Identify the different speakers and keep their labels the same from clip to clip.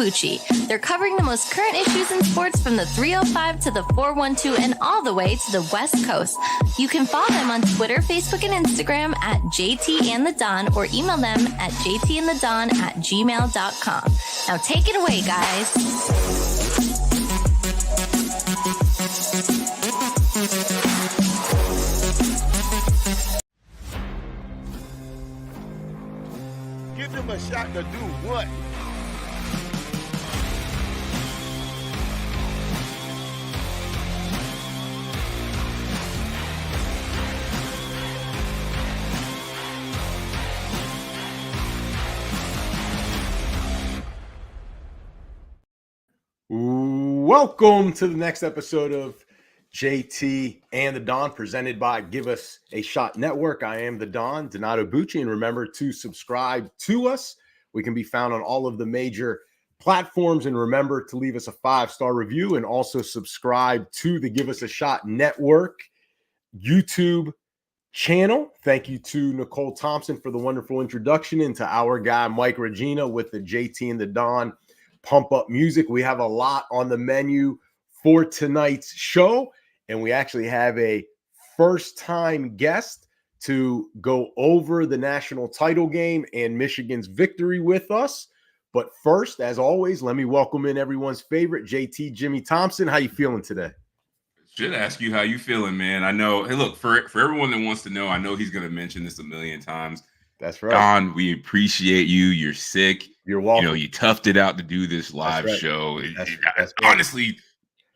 Speaker 1: Bucci. They're covering the most current issues in sports from the 305 to the 412 and all the way to the West Coast. You can follow them on Twitter, Facebook, and Instagram at JT and the Don, or email them at jtandthedon@gmail.com. Now take it away, guys.
Speaker 2: Give them a shot to do what?
Speaker 3: Welcome to the next episode of JT and the Don, presented by Give Us a Shot Network. I am the Don, Donato Bucci, and remember to subscribe to us. We can be found on all of the major platforms, and remember to leave us a 5-star review and also subscribe to the Give Us a Shot Network YouTube channel. Thank you to Nicole Thompson for the wonderful introduction, and to our guy Mike Regina with the JT and the Don pump up music. We have a lot on the menu for tonight's show, and we actually have a first-time guest to go over the national title game and Michigan's victory with us. But first, as always, let me welcome in everyone's favorite, JT Jimmy Thompson. How you feeling today?
Speaker 4: Should ask you how you feeling, man. I know. Hey, look, for everyone that wants to know, I know he's going to mention this a million times.
Speaker 3: That's right.
Speaker 4: Don, we appreciate you. You're sick.
Speaker 3: You're welcome.
Speaker 4: You know, you toughed it out to do this live show.
Speaker 3: That's
Speaker 4: honestly,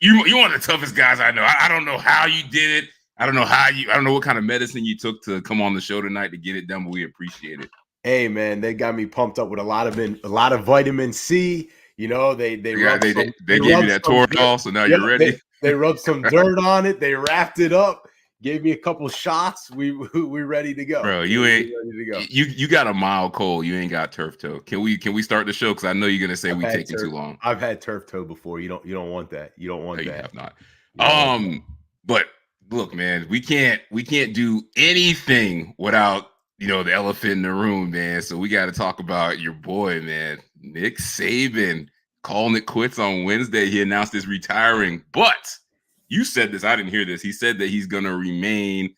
Speaker 4: you're one of the toughest guys I know. I don't know how you did it. I don't know what kind of medicine you took to come on the show tonight to get it done, but we appreciate it.
Speaker 3: Hey, man, they got me pumped up with a lot of vitamin C. You know, they gave you
Speaker 4: that Toradol, so now you're ready.
Speaker 3: They rubbed some dirt on it. They wrapped it up. Gave me a couple shots. We ready to go.
Speaker 4: Bro, you got a mild cold. You ain't got turf toe. Can we start the show? Because I know you're gonna say we taking too long.
Speaker 3: I've had turf toe before. You don't want that. You don't want that.
Speaker 4: You have not. But look, man, we can't do anything without the elephant in the room, man. So we got to talk about your boy, man, Nick Saban, calling it quits on Wednesday. He announced he's retiring, but you said this. I didn't hear this. He said that he's going to remain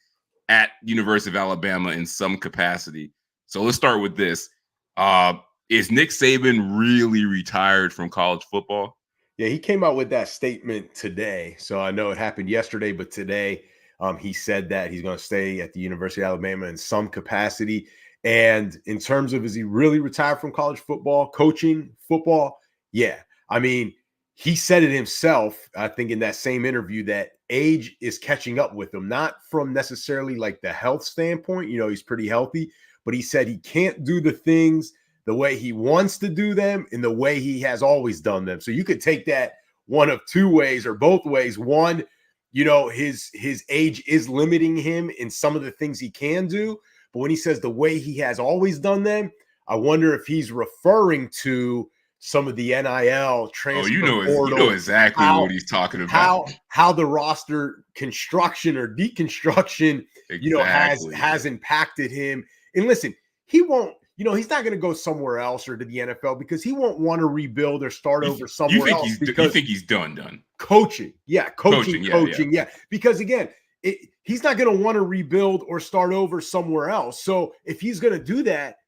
Speaker 4: at University of Alabama in some capacity. So let's start with this. Is Nick Saban really retired from college football?
Speaker 3: Yeah, he came out with that statement today. So I know it happened yesterday, but today he said that he's going to stay at the University of Alabama in some capacity. And in terms of, is he really retired from college football, coaching football? Yeah. I mean, he said it himself, I think, in that same interview, that age is catching up with him, not from necessarily like the health standpoint. You know, he's pretty healthy, but he said he can't do the things the way he wants to do them in the way he has always done them. So you could take that one of two ways or both ways. One, his age is limiting him in some of the things he can do. But when he says the way he has always done them, I wonder if he's referring to some of the NIL transfer portal.
Speaker 4: You know exactly what he's talking about.
Speaker 3: How the roster construction or deconstruction, has impacted him. And listen, he won't, he's not going to go somewhere else or to the NFL because he won't want to rebuild or start over somewhere else.
Speaker 4: You think he's done?
Speaker 3: Coaching. Yeah. Coaching. Yeah. Because again, he's not going to want to rebuild or start over somewhere else. So if he's going to do that,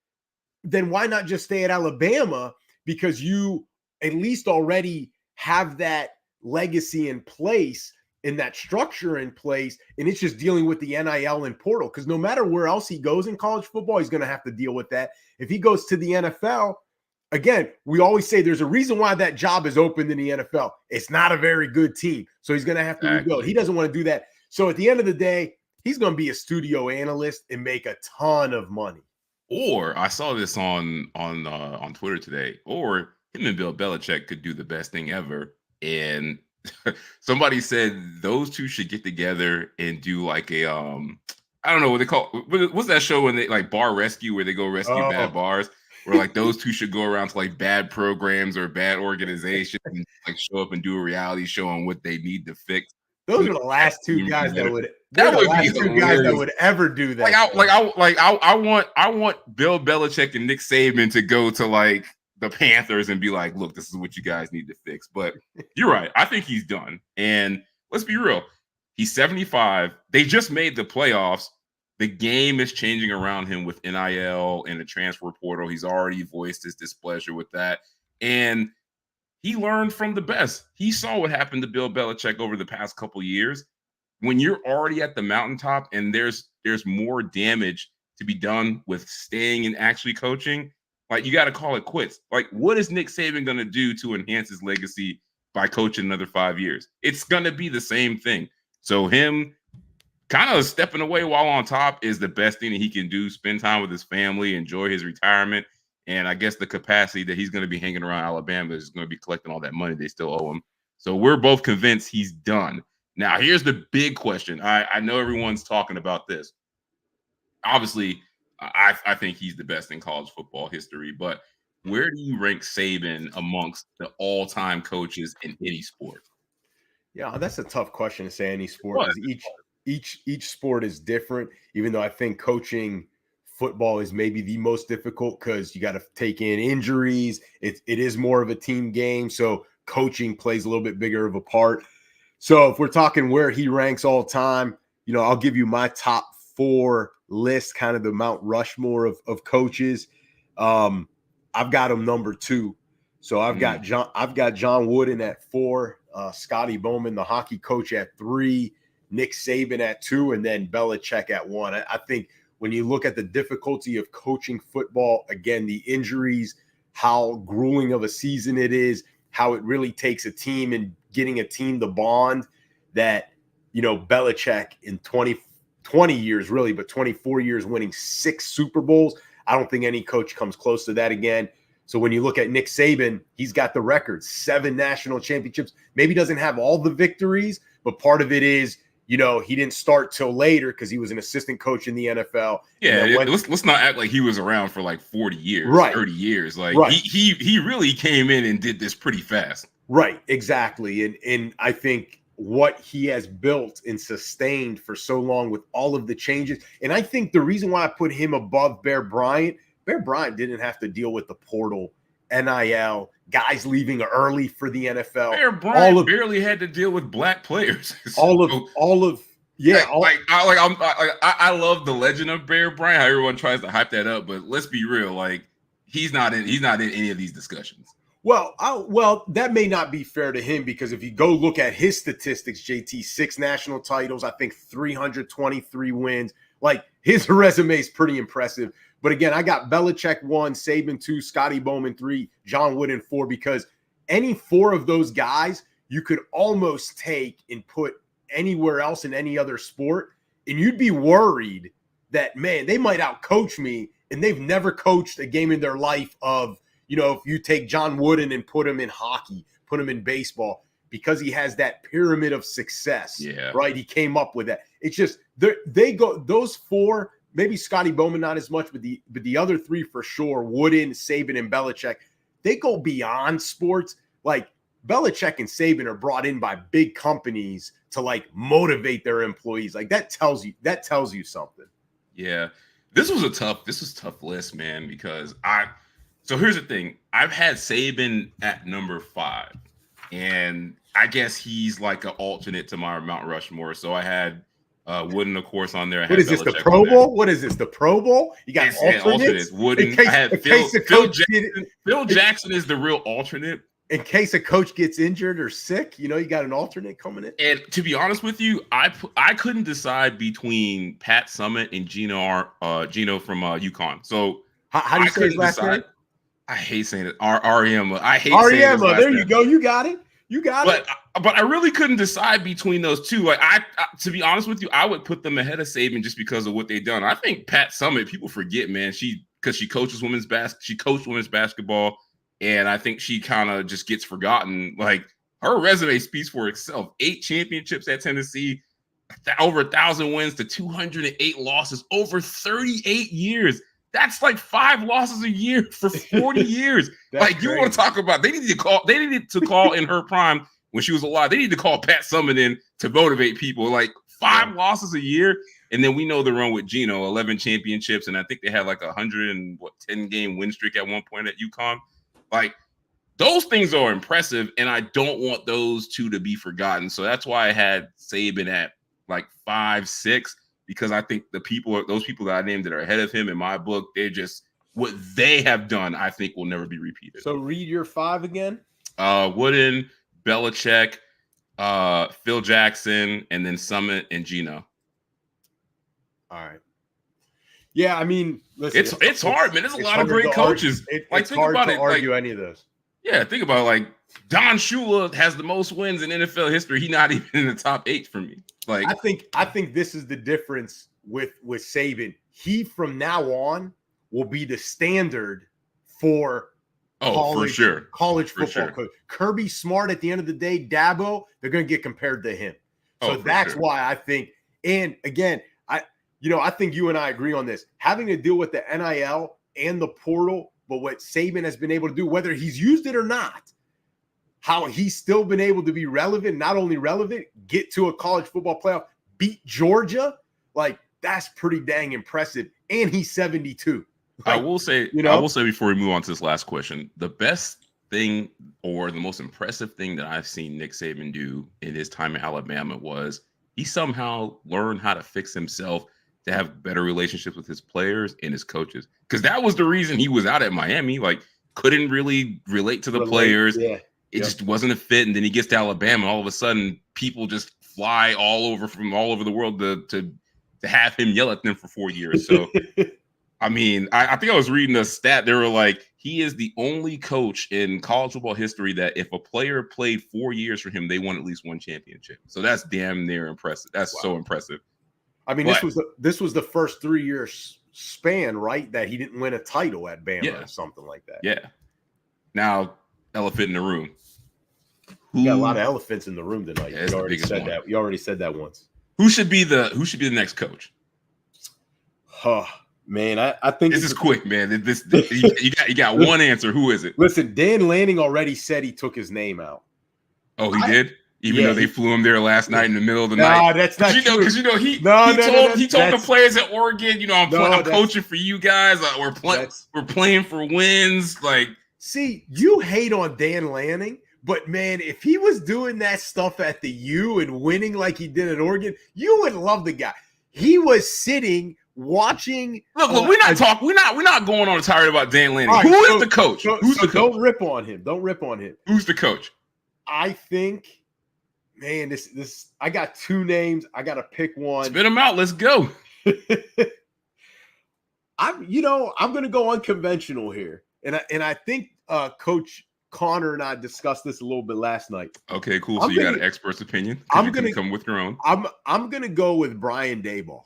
Speaker 3: then why not just stay at Alabama? Because you at least already have that legacy in place and that structure in place, and it's just dealing with the NIL and portal. Because no matter where else he goes in college football, he's going to have to deal with that. If he goes to the NFL, again, we always say there's a reason why that job is open in the NFL. It's not a very good team, so he's going to have to rebuild. He doesn't want to do that. So at the end of the day, he's going to be a studio analyst and make a ton of money.
Speaker 4: Or I saw this on Twitter today, or him and Bill Belichick could do the best thing ever. And somebody said those two should get together and do like a I don't know what they call, what's that show when they like bar rescue, where they go rescue bad bars, where like those two should go around to like bad programs or bad organizations and like show up and do a reality show on what they need to fix.
Speaker 3: Those are the last two guys that would ever do that.
Speaker 4: I want Bill Belichick and Nick Saban to go to like the Panthers and be like, look, this is what you guys need to fix. But you're right. I think he's done. And let's be real. He's 75. They just made the playoffs. The game is changing around him with NIL and the transfer portal. He's already voiced his displeasure with that. And he learned from the best. He saw what happened to Bill Belichick over the past couple years. When you're already at the mountaintop and there's more damage to be done with staying and actually coaching, like, you got to call it quits. Like, what is Nick Saban going to do to enhance his legacy by coaching another 5 years? It's going to be the same thing. So him kind of stepping away while on top is the best thing that he can do. Spend time with his family, enjoy his retirement. And I guess the capacity that he's going to be hanging around Alabama is going to be collecting all that money they still owe him. So we're both convinced he's done. Now, here's the big question. I know everyone's talking about this. Obviously, I think he's the best in college football history. But where do you rank Saban amongst the all-time coaches in any sport?
Speaker 3: Yeah, that's a tough question to say any sport, because each sport is different, even though I think coaching football is maybe the most difficult because you got to take in injuries. It is more of a team game, so coaching plays a little bit bigger of a part. So if we're talking where he ranks all time, I'll give you my top 4 list, kind of the Mount Rushmore of coaches. I've got him number 2. So I've got John Wooden at 4, Scotty Bowman, the hockey coach, at 3, Nick Saban at 2, and then Belichick at 1. I think when you look at the difficulty of coaching football, again, the injuries, how grueling of a season it is, how it really takes a team and getting a team to bond, that, Belichick in 20 years, really, but 24 years, winning 6 Super Bowls. I don't think any coach comes close to that again. So when you look at Nick Saban, he's got the record, 7 national championships. Maybe doesn't have all the victories, but part of it is, he didn't start till later because he was an assistant coach in the NFL.
Speaker 4: Yeah, let's not act like he was around for like 40 years,
Speaker 3: right,
Speaker 4: 30 years. Like,
Speaker 3: right.
Speaker 4: He really came in and did this pretty fast.
Speaker 3: Right, exactly. And I think what he has built and sustained for so long with all of the changes, and I think the reason why I put him above Bear Bryant didn't have to deal with the portal, NIL, guys leaving early for the NFL.
Speaker 4: Bear Bryant barely had to deal with black players.
Speaker 3: I
Speaker 4: love the legend of Bear Bryant. How everyone tries to hype that up, but let's be real. Like, he's not in any of these discussions.
Speaker 3: Well, that may not be fair to him, because if you go look at his statistics, JT, 6 national titles, I think 323 wins. Like, his resume is pretty impressive. But again, I got Belichick 1, Saban 2, Scotty Bowman 3, John Wooden 4, because any 4 of those guys you could almost take and put anywhere else in any other sport, and you'd be worried that, man, they might outcoach me, and they've never coached a game in their life of, if you take John Wooden and put him in hockey, put him in baseball, because he has that pyramid of success, right? He came up with that. It's just, they go, those 4, maybe Scotty Bowman not as much, but the other 3 for sure, Wooden, Saban, and Belichick, they go beyond sports. Like, Belichick and Saban are brought in by big companies to, like, motivate their employees. Like, that tells you something.
Speaker 4: Yeah. This was tough list, man, because so here's the thing. I've had Saban at number 5, and I guess he's like an alternate to my Mount Rushmore. So I had Wooden, of course, on there.
Speaker 3: What is this, the Pro Bowl? What is this, the Pro Bowl? You got alternates?
Speaker 4: Wooden. I had Phil Jackson. Phil Jackson is the real alternate.
Speaker 3: In case a coach gets injured or sick, you got an alternate coming in.
Speaker 4: And to be honest with you, I couldn't decide between Pat Summitt and Gino from UConn. So
Speaker 3: how do you say his last name?
Speaker 4: I hate saying it. Ariema. I hate
Speaker 3: Ariema.
Speaker 4: saying it.
Speaker 3: There you go. You got it.
Speaker 4: But I really couldn't decide between those two. Like, I to be honest with you, I would put them ahead of Saban just because of what they've done. I think Pat Summitt, people forget, man. She coached women's basketball, and I think she kind of just gets forgotten. Like, her resume speaks for itself. 8 championships at Tennessee, over 1,000 wins to 208 losses over 38 years. That's like 5 losses a year for 40 years. Like, you want to talk about, they needed to call in her prime when she was alive. They need to call Pat Summitt in to motivate people. Like, 5 losses a year. And then we know the run with Gino, 11 championships. And I think they had like 110 game win streak at one point at UConn. Like, those things are impressive, and I don't want those two to be forgotten. So that's why I had Saban at like 5, 6, because I think those people that I named that are ahead of him in my book, they're just what they have done, I think will never be repeated.
Speaker 3: So read your 5 again.
Speaker 4: Wooden, Belichick, Phil Jackson, and then Summit and Gino.
Speaker 3: All right. Yeah, I mean, listen,
Speaker 4: it's hard, man. There's a lot of great coaches.
Speaker 3: It's hard to argue any of those.
Speaker 4: Yeah, think about it. Like, Don Shula has the most wins in NFL history. He's not even in the top 8 for me. Like,
Speaker 3: I think this is the difference with Saban. He from now on will be the standard for college football coach. Kirby Smart at the end of the day, Dabo, they're going to get compared to him. So that's why I think. And again, I think you and I agree on this. Having to deal with the NIL and the portal, but what Saban has been able to do, whether he's used it or not, how he's still been able to be relevant, not only relevant, get to a college football playoff, beat Georgia, like that's pretty dang impressive. And he's 72. Like,
Speaker 4: I will say before we move on to this last question, the best thing or the most impressive thing that I've seen Nick Saban do in his time in Alabama was he somehow learned how to fix himself to have better relationships with his players and his coaches. Because that was the reason he was out at Miami. Like, couldn't really relate to the players. Yeah. It just wasn't a fit. And then he gets to Alabama. All of a sudden, people just fly from all over the world to have him yell at them for 4 years. So, I mean, I think I was reading a stat. They were like, he is the only coach in college football history that if a player played 4 years for him, they won at least one championship. So that's damn near impressive. That's so impressive.
Speaker 3: I mean, this was the first 3 year span, right? That he didn't win a title at Bama or something like that.
Speaker 4: Yeah. Now, elephant in the room.
Speaker 3: You got a lot of elephants in the room tonight. You already said that. You already said that once.
Speaker 4: Who should be the next coach?
Speaker 3: Man, I think
Speaker 4: this is quick, man. You got one answer. Who is it?
Speaker 3: Listen, Dan Lanning already said he took his name out.
Speaker 4: Oh, he did? Even though they flew him there last night in the middle of the night.
Speaker 3: That's not true.
Speaker 4: Because he told the players at Oregon, I'm coaching for you guys. We're playing for wins. Like,
Speaker 3: see, you hate on Dan Lanning, but man, if he was doing that stuff at the U and winning like he did at Oregon, you would love the guy. He was sitting watching.
Speaker 4: Look, we're not going on tired about Dan Lanning. Right, Who is the coach? Who's the coach?
Speaker 3: Don't rip on him. Don't rip on him.
Speaker 4: Who's the coach?
Speaker 3: I think. Man, this I got 2 names. I got to pick one.
Speaker 4: Spit them out. Let's go.
Speaker 3: I'm going to go unconventional here. And I think Coach Connor and I discussed this a little bit last night.
Speaker 4: Okay, cool. So you got an expert's opinion. I'm going to come with your own.
Speaker 3: I'm going to go with Brian Daboll.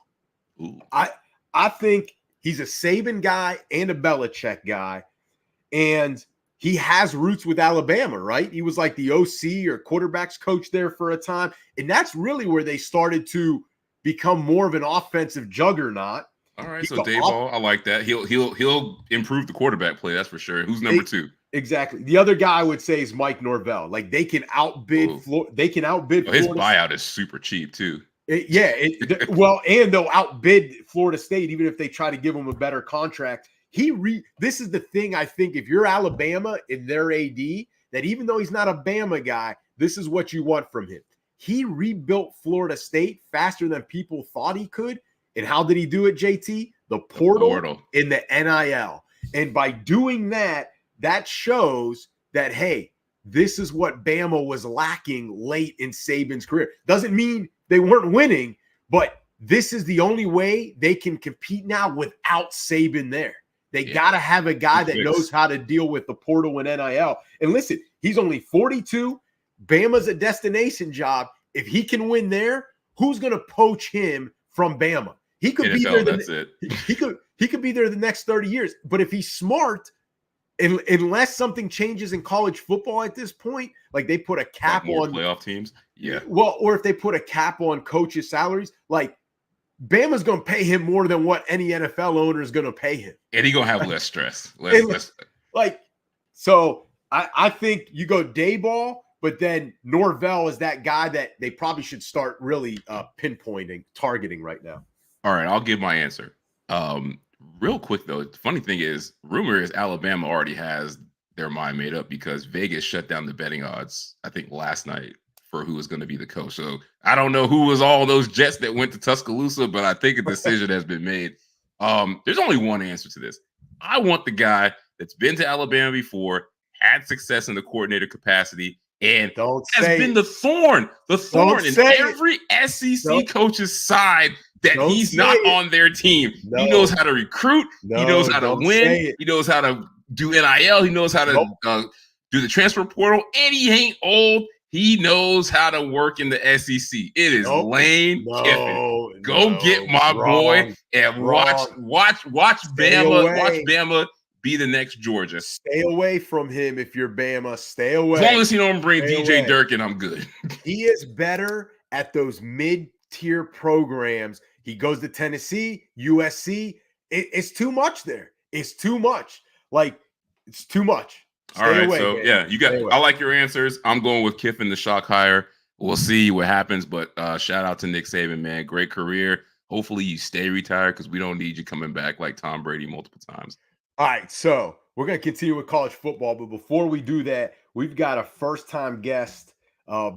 Speaker 3: Ooh. I think he's a Saban guy and a Belichick guy. And he has roots with Alabama, right? He was like the OC or quarterbacks coach there for a time. And that's really where they started to become more of an offensive juggernaut.
Speaker 4: All right, so Daboll, I like that. He'll improve the quarterback play, that's for sure. Who's number 2?
Speaker 3: Exactly. The other guy I would say is Mike Norvell. Like they can outbid his
Speaker 4: buyout is super cheap too.
Speaker 3: And they'll outbid Florida State even if they try to give him a better contract. This is the thing, I think, if you're Alabama and their AD, that even though he's not a Bama guy, this is what you want from him. He rebuilt Florida State faster than people thought he could. And how did he do it, JT? The portal. In the NIL. And by doing that, that shows that, hey, this is what Bama was lacking late in Saban's career. Doesn't mean they weren't winning, but this is the only way they can compete now without Saban there. They got to have a guy that knows how to deal with the portal and NIL. And listen, he's only 42. Bama's a destination job. If he can win there, who's going to poach him from Bama? He could be there. He could be there the next 30 years. But if he's smart, unless something changes in college football at this point, like they put a cap on
Speaker 4: playoff teams. Yeah.
Speaker 3: Well, or if they put a cap on coaches' salaries, like Bama's going to pay him more than what any NFL owner is going to pay him.
Speaker 4: And he's going to have less stress.
Speaker 3: So I think you go Daboll, but then Norvell is that guy that they probably should start really targeting right now.
Speaker 4: All right, I'll give my answer. Real quick, though, the funny thing is, rumor is Alabama already has their mind made up because Vegas shut down the betting odds, I think, last night for who was going to be the coach. So I don't know who was all those Jets that went to Tuscaloosa, but I think a decision has been made. There's only one answer to this. I want the guy that's been to Alabama before, had success in the coordinator capacity, and has been the thorn in every SEC coach's side that he's not on their team. He knows how to recruit. He knows how to win. He knows how to do NIL. He knows how to do the transfer portal. And he ain't old. He knows how to work in the SEC. It is Lane Kiffin. Go get my boy and watch Bama. Watch Bama be the next Georgia.
Speaker 3: Stay away from him if you're Bama. Stay away.
Speaker 4: As long as he don't bring DJ Durkin, I'm good.
Speaker 3: He is better at those mid-tier programs. He goes to Tennessee, USC. It's too much there. It's too much. Like, it's too much.
Speaker 4: All right, so man. Yeah, I like your answers. I'm going with Kiffin, the shock hire. We'll see what happens, but shout out to Nick Saban, man. Great career. Hopefully you stay retired because we don't need you coming back like Tom Brady multiple times.
Speaker 3: All right, so we're going to continue with college football, but before we do that, we've got a first-time guest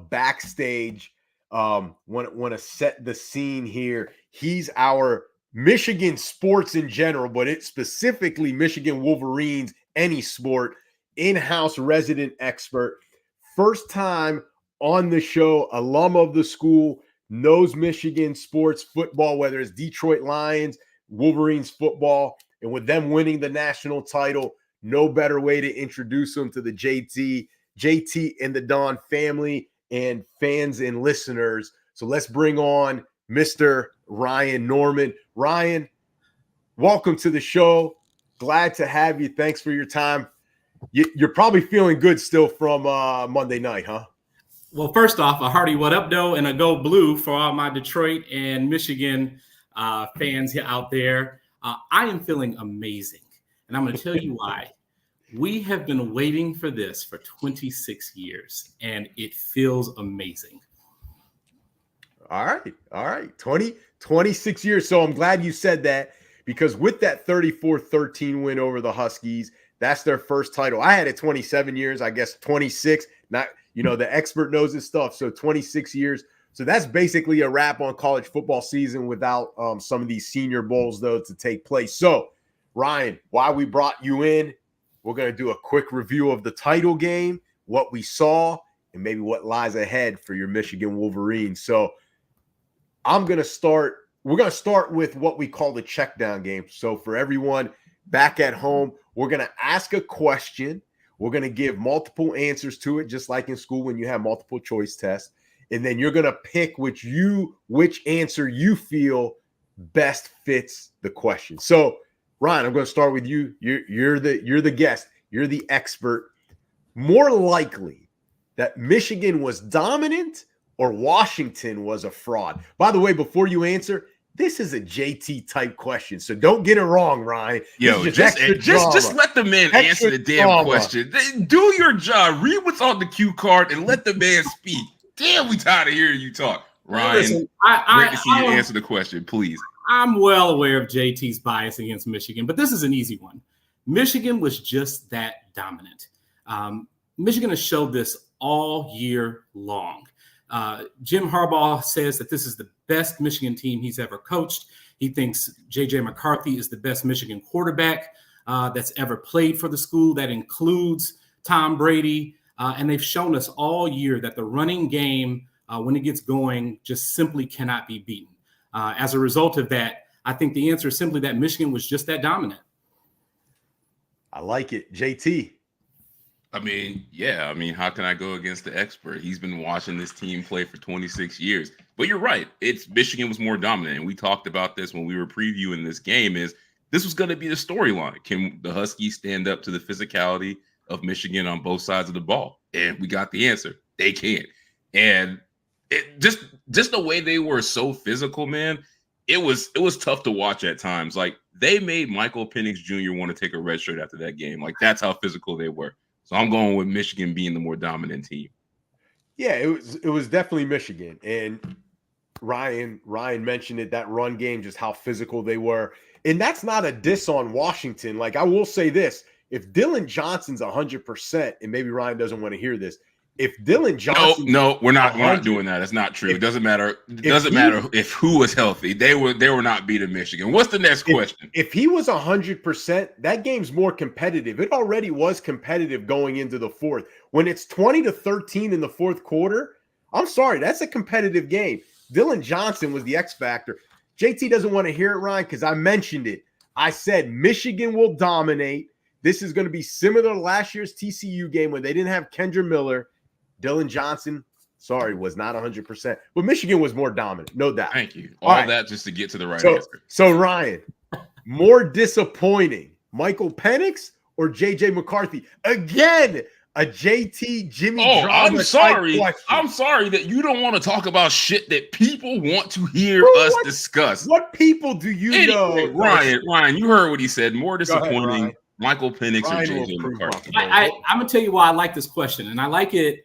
Speaker 3: backstage. Want to set the scene here. He's our Michigan sports in general, but it's specifically Michigan Wolverines, any sport, in-house resident expert. First time on the show, alum of the school, knows Michigan sports, football, whether it's Detroit Lions, Wolverines football, and with them winning the national title, no better way to introduce them to the JT and the Don family and fans and listeners. So let's bring on Mr. Ryan Norman. Ryan, welcome to the show. Glad to have you. Thanks for your time. You're probably feeling good still from Monday night, huh?
Speaker 5: Well, first off, a hearty what up, though, and a go blue for all my Detroit and Michigan fans out there. I am feeling amazing, and I'm going to tell you why. We have been waiting for this for 26 years, and it feels amazing.
Speaker 3: All right. 26 years. So I'm glad you said that, because with that 34-13 win over the Huskies, that's their first title. I had it 27 years, I guess 26. Not, the expert knows his stuff. So 26 years. So that's basically a wrap on college football season without some of these senior bowls, though, to take place. So, Ryan, why we brought you in, we're going to do a quick review of the title game, what we saw, and maybe what lies ahead for your Michigan Wolverines. So we're going to start with what we call the check down game. So for everyone back at home, we're going to ask a question. We're going to give multiple answers to it, just like in school when you have multiple choice tests. And then you're going to pick which answer you feel best fits the question. So, Ryan, I'm going to start with you. You're the guest. You're the expert. More likely that Michigan was dominant or Washington was a fraud? By the way, before you answer, this is a JT type question, so don't get it wrong, Ryan.
Speaker 4: Yo, just let the man answer the damn question. Do your job. Read what's on the cue card and let the man speak. Damn, we tired of hearing you talk. Ryan,
Speaker 5: listen,
Speaker 4: great to see you answer the question, please.
Speaker 5: I'm well aware of JT's bias against Michigan, but this is an easy one. Michigan was just that dominant. Michigan has showed this all year long. Jim Harbaugh says that this is the best Michigan team he's ever coached. He thinks J.J. McCarthy is the best Michigan quarterback that's ever played for the school. That includes Tom Brady. And they've shown us all year that the running game, when it gets going, just simply cannot be beaten. As a result of that, I think the answer is simply that Michigan was just that dominant.
Speaker 3: I like it. JT.
Speaker 4: How can I go against the expert? He's been watching this team play for 26 years. But you're right. Michigan was more dominant. And we talked about this when we were previewing this game, this was going to be the storyline. Can the Huskies stand up to the physicality of Michigan on both sides of the ball? And we got the answer. They can't. And it just the way they were so physical, man, it was tough to watch at times. Like, they made Michael Penix Jr. want to take a red shirt after that game. Like, that's how physical they were. So I'm going with Michigan being the more dominant team.
Speaker 3: Yeah, it was definitely Michigan. And Ryan mentioned it, that run game, just how physical they were. And that's not a diss on Washington. Like, I will say this, if Dylan Johnson's 100%, and maybe Ryan doesn't want to hear this, if Dylan Johnson,
Speaker 4: no, we're not doing that. It's not true. It doesn't matter. It doesn't matter if who was healthy. They were not beating Michigan. What's the next question?
Speaker 3: If he was 100%, that game's more competitive. It already was competitive going into the fourth. When it's 20-13 in the fourth quarter, I'm sorry, that's a competitive game. Dylan Johnson was the X factor. JT doesn't want to hear it, Ryan, because I mentioned it. I said Michigan will dominate. This is going to be similar to last year's TCU game when they didn't have Kendra Miller. Dylan Johnson, sorry, was not 100%. But Michigan was more dominant, no doubt.
Speaker 4: Thank you. All right. That just to get to the right answer.
Speaker 3: So, Ryan, more disappointing, Michael Penix or J.J. McCarthy? Again, a JT Jimmy drama.
Speaker 4: I'm sorry. I'm sorry that you don't want to talk about shit that people want to hear us discuss.
Speaker 3: What people do you know?
Speaker 4: Ryan, you heard what he said. More disappointing. Michael Penix or JJ McCarthy?
Speaker 5: I'm gonna tell you why I like this question, and I like it.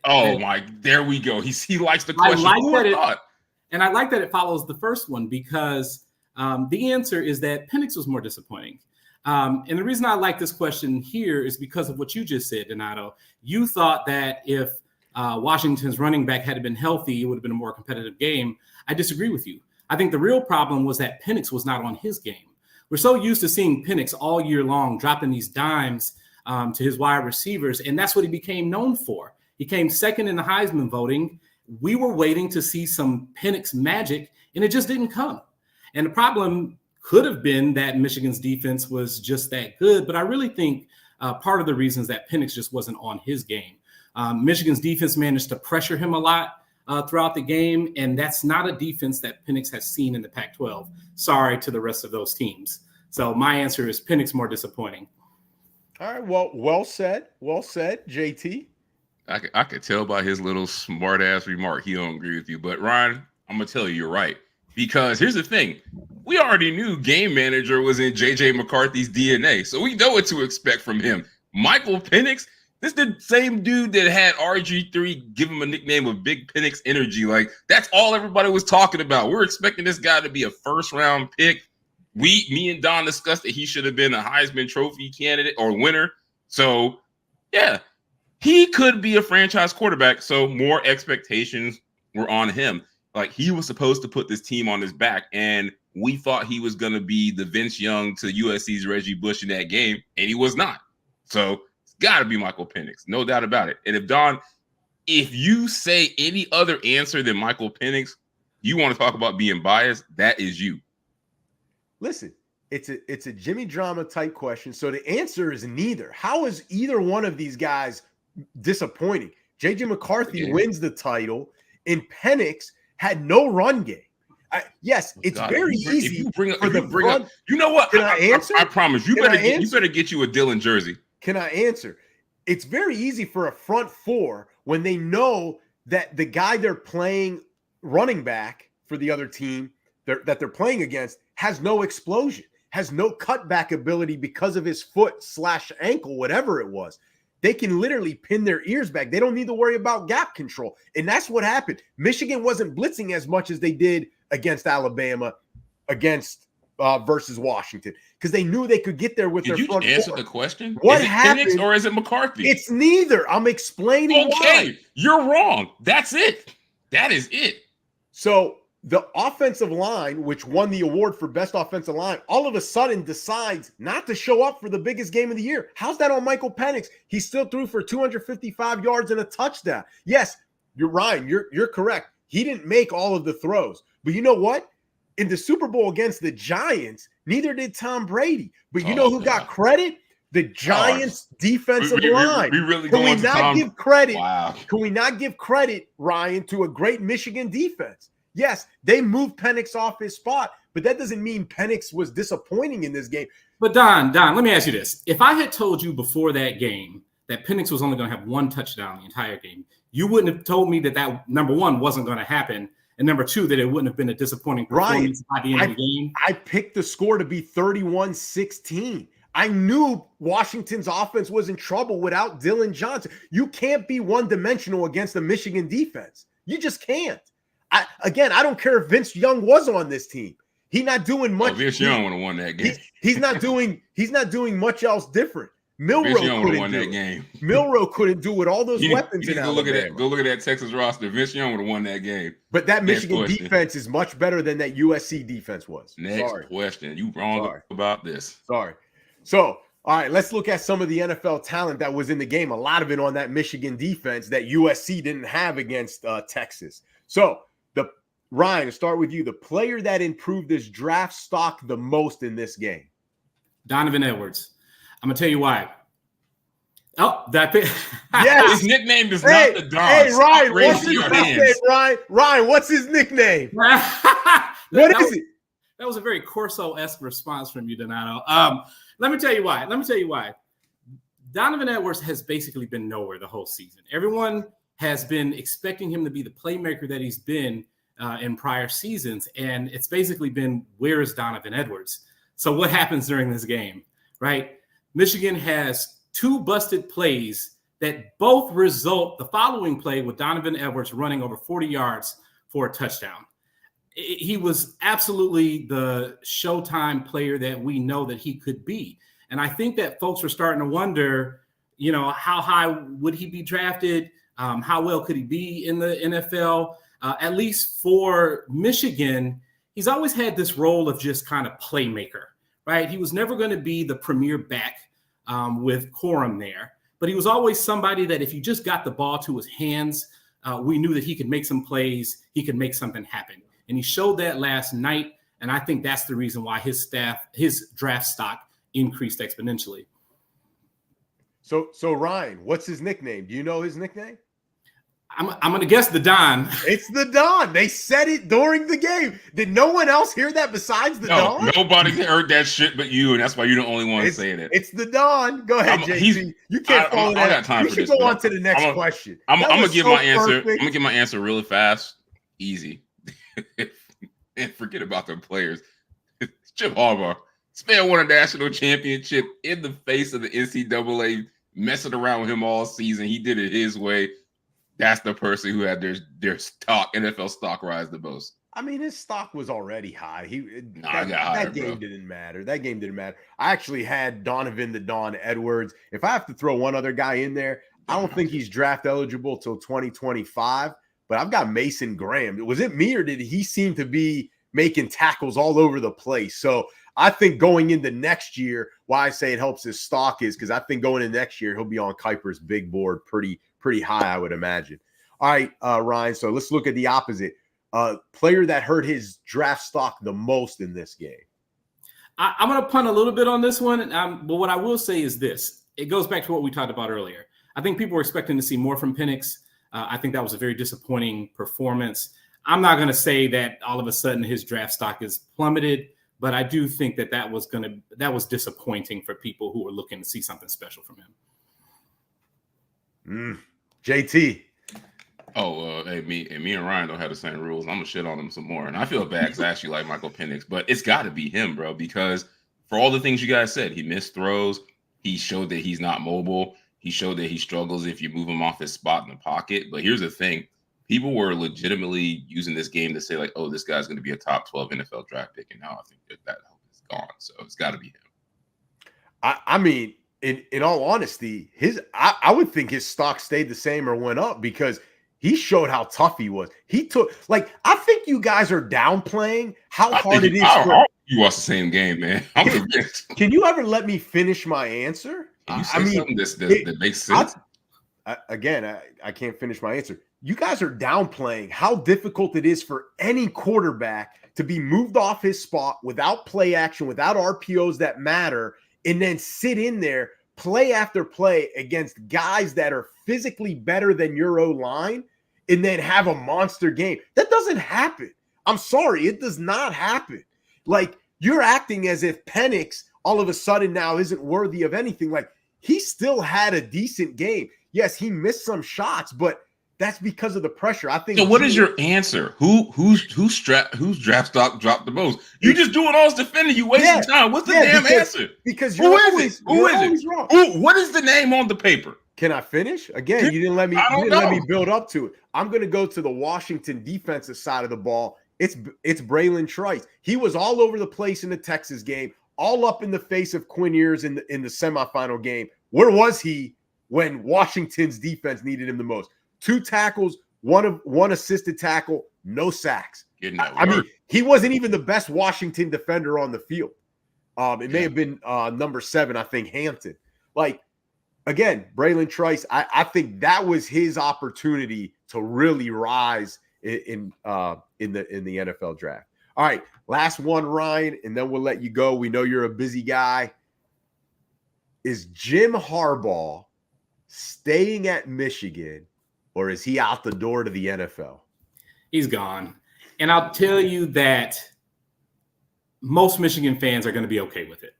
Speaker 4: There we go. He likes the question.
Speaker 5: I like that it follows the first one because the answer is that Penix was more disappointing. And the reason I like this question here is because of what you just said, Donato. You thought that if Washington's running back had been healthy, it would have been a more competitive game. I disagree with you. I think the real problem was that Penix was not on his game. We're so used to seeing Penix all year long dropping these dimes to his wide receivers, and that's what he became known for. He came second in the Heisman voting. We were waiting to see some Penix magic, and it just didn't come. And the problem could have been that Michigan's defense was just that good, but I really think part of the reason is that Penix just wasn't on his game. Michigan's defense managed to pressure him a lot throughout the game, and that's not a defense that Penix has seen in the Pac-12. Sorry to the rest of those teams. So my answer is Penix more disappointing.
Speaker 3: All right, well said, JT.
Speaker 4: I could tell by his little smart-ass remark he don't agree with you, but Ryan, I'm gonna tell you you're right. Because here's the thing, we already knew game manager was in JJ McCarthy's DNA, so we know what to expect from him. Michael Penix, this is the same dude that had RG3 give him a nickname of Big Penix Energy. Like, that's all everybody was talking about. We're expecting this guy to be a first-round pick. Me and Don discussed that he should have been a Heisman Trophy candidate or winner. So, yeah, he could be a franchise quarterback, so more expectations were on him. Like, he was supposed to put this team on his back, and we thought he was going to be the Vince Young to USC's Reggie Bush in that game, and he was not. So, it's got to be Michael Penix, no doubt about it. And if you say any other answer than Michael Penix, you want to talk about being biased, that is you.
Speaker 3: Listen, it's a Jimmy drama type question. So the answer is neither. How is either one of these guys disappointing? JJ McCarthy wins the title, and Penix had no run game. Yes, it's very easy.
Speaker 4: You know what?
Speaker 3: Can I answer?
Speaker 4: I promise. You better get you a Dylan jersey.
Speaker 3: Can I answer? It's very easy for a front four when they know that the guy they're playing running back for the other team that they're playing against has no explosion, has no cutback ability because of his foot/ankle, whatever it was. They can literally pin their ears back. They don't need to worry about gap control. And that's what happened. Michigan wasn't blitzing as much as they did against Alabama, versus Washington, because they knew they could get there with their front four.
Speaker 4: Did you answer the question?
Speaker 3: What
Speaker 4: is it
Speaker 3: happened?
Speaker 4: Penix or is it McCarthy?
Speaker 3: It's neither. I'm explaining why.
Speaker 4: You're wrong. That's it. That is it.
Speaker 3: So the offensive line, which won the award for best offensive line, all of a sudden decides not to show up for the biggest game of the year. How's that on Michael Penix? He still threw for 255 yards and a touchdown. Yes, you're Ryan. You're correct. He didn't make all of the throws. But you know what? In the Super Bowl against the Giants, neither did Tom Brady. But you know who got credit? The Giants' defensive line. Can we not give credit? Wow. Can we not give credit, Ryan, to a great Michigan defense? Yes, they moved Penix off his spot, but that doesn't mean Penix was disappointing in this game.
Speaker 5: But Don, let me ask you this. If I had told you before that game that Penix was only going to have one touchdown the entire game, you wouldn't have told me that number one wasn't going to happen, and number two, that it wouldn't have been a disappointing performance by the end of the game.
Speaker 3: I picked the score to be 31-16. I knew Washington's offense was in trouble without Dylan Johnson. You can't be one-dimensional against the Michigan defense. You just can't. I don't care if Vince Young was on this team. He's not doing much.
Speaker 4: Vince Young would have won that game.
Speaker 3: He's not doing much else different. Milroe
Speaker 4: would have won
Speaker 3: couldn't
Speaker 4: that
Speaker 3: do it.
Speaker 4: game.
Speaker 3: Milroe couldn't do it. All those weapons
Speaker 4: You
Speaker 3: in
Speaker 4: need to go
Speaker 3: Alabama.
Speaker 4: look at that Texas roster. Vince Young would have won that game.
Speaker 3: But that
Speaker 4: Next
Speaker 3: Michigan
Speaker 4: question.
Speaker 3: defense is much better than that USC defense was.
Speaker 4: Next question. You wrong about this.
Speaker 3: Sorry. So, all right, let's look at some of the NFL talent that was in the game. A lot of it on that Michigan defense that USC didn't have against Texas. So, Ryan, to start with you, the player that improved his draft stock the most in this game.
Speaker 5: Donovan Edwards. I'm going to tell you why. Oh, that
Speaker 3: yes.
Speaker 4: His nickname is not the Don.
Speaker 3: Hey, Ryan, what's his
Speaker 4: nickname,
Speaker 3: Ryan, what's his nickname? What is it?
Speaker 5: That was a very Corso-esque response from you, Donato. Let me tell you why. Donovan Edwards has basically been nowhere the whole season. Everyone has been expecting him to be the playmaker that he's been in prior seasons, and it's basically been, where is Donovan Edwards? So what happens during this game, right? Michigan has 2 busted plays that both result the following play with Donovan Edwards running over 40 yards for a touchdown. He was absolutely the Showtime player that we know that he could be. And I think that folks were starting to wonder, how high would he be drafted? How well could he be in the NFL? At least for Michigan, he's always had this role of just kind of playmaker, right? He was never going to be the premier back with Corum there, but he was always somebody that if you just got the ball to his hands, we knew that he could make some plays, he could make something happen. And he showed that last night, and I think that's the reason why his draft stock increased exponentially.
Speaker 3: So Ryan, what's his nickname? Do you know his nickname?
Speaker 5: I'm going to guess the Don.
Speaker 3: It's the Don. They said it during the game. Did no one else hear that besides the Don?
Speaker 4: Nobody heard that shit but you, and that's why you're the only one saying it.
Speaker 3: It's the Don. Go ahead, JT. You can't follow that. I got time for this. We should go on to the next question.
Speaker 4: I'm going to give my answer. I'm going to give my answer really fast, easy, and forget about the players. Chip Harbaugh. This man won a national championship in the face of the NCAA messing around with him all season. He did it his way. That's the person who had their stock, NFL stock, rise the most.
Speaker 3: I mean, his stock was already high.
Speaker 4: That
Speaker 3: game didn't matter. That game didn't matter. I actually had Donovan the Don Edwards. If I have to throw one other guy in there, I don't think he's draft eligible till 2025. But I've got Mason Graham. Was it me or did he seem to be making tackles all over the place? So I think going into next year, why I say it helps his stock is because I think going into next year, he'll be on Kuiper's big board pretty high, I would imagine. All right, Ryan, so let's look at the opposite. Player that hurt his draft stock the most in this game.
Speaker 5: I'm going to punt a little bit on this one, but what I will say is this. It goes back to what we talked about earlier. I think people were expecting to see more from Penix. I think that was a very disappointing performance. I'm not going to say that all of a sudden his draft stock is plummeted, but I do think that was disappointing for people who were looking to see something special from him.
Speaker 3: JT.
Speaker 4: Oh, hey, me and Ryan don't have the same rules. I'm gonna shit on him some more, and I feel bad because I actually like Michael Penix, but it's got to be him, bro. Because for all the things you guys said, he missed throws. He showed that he's not mobile. He showed that he struggles if you move him off his spot in the pocket. But here's the thing: people were legitimately using this game to say like, "Oh, this guy's going to be a top 12 NFL draft pick," and now I think that hope is gone. So it's got to be him.
Speaker 3: I mean, in all honesty, I would think his stock stayed the same or went up because he showed how tough he was. He took I think you guys are downplaying how hard it is.
Speaker 4: You watch the same game, man.
Speaker 3: Can you ever let me finish my answer?
Speaker 4: Can you say something that makes sense?
Speaker 3: I can't finish my answer. You guys are downplaying how difficult it is for any quarterback to be moved off his spot without play action, without RPOs that matter, and then sit in there play after play against guys that are physically better than your O-line and then have a monster game. That doesn't happen. I'm sorry. It does not happen. Like, you're acting as if Penix all of a sudden now isn't worthy of anything. Like, he still had a decent game. Yes, he missed some shots, but that's because of the pressure. I think.
Speaker 4: So what is your answer? Whose draft stock dropped the most? You just doing all this defending. You wasting time. What's the damn answer?
Speaker 3: Because
Speaker 4: Who is it?
Speaker 3: Wrong.
Speaker 4: What is the name on the paper?
Speaker 3: Can I finish? Again, you didn't let me. Let me build up to it. I'm going to go to the Washington defensive side of the ball. It's Braylon Trice. He was all over the place in the Texas game, all up in the face of Quinn Ewers in the semifinal game. Where was he when Washington's defense needed him the most? 2 tackles, one assisted tackle, no sacks. I mean, he wasn't even the best Washington defender on the field. It may have been number 7, I think, Hampton. Like, again, Braylon Trice, I think that was his opportunity to really rise in the NFL draft. All right, last one, Ryan, and then we'll let you go. We know you're a busy guy. Is Jim Harbaugh staying at Michigan, or is he out the door to the NFL?
Speaker 5: He's gone. And I'll tell you that most Michigan fans are going to be okay with it.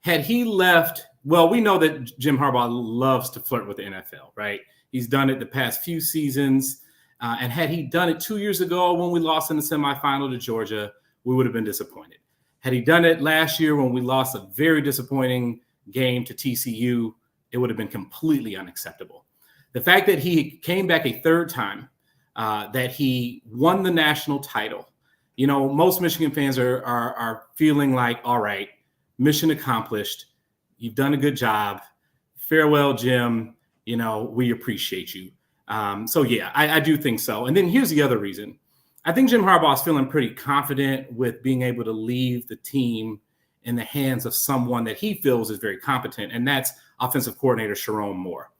Speaker 5: Had he left, well, we know that Jim Harbaugh loves to flirt with the NFL, right? He's done it the past few seasons. And had he done it 2 years ago when we lost in the semifinal to Georgia, we would have been disappointed. Had he done it last year when we lost a very disappointing game to TCU, it would have been completely unacceptable. The fact that he came back a third time, that he won the national title, you know, most Michigan fans are feeling like, all right, mission accomplished. You've done a good job. Farewell, Jim. You know, we appreciate you. So, yeah, I do think so. And then here's the other reason. I think Jim Harbaugh is feeling pretty confident with being able to leave the team in the hands of someone that he feels is very competent, and that's offensive coordinator Sharon Moore.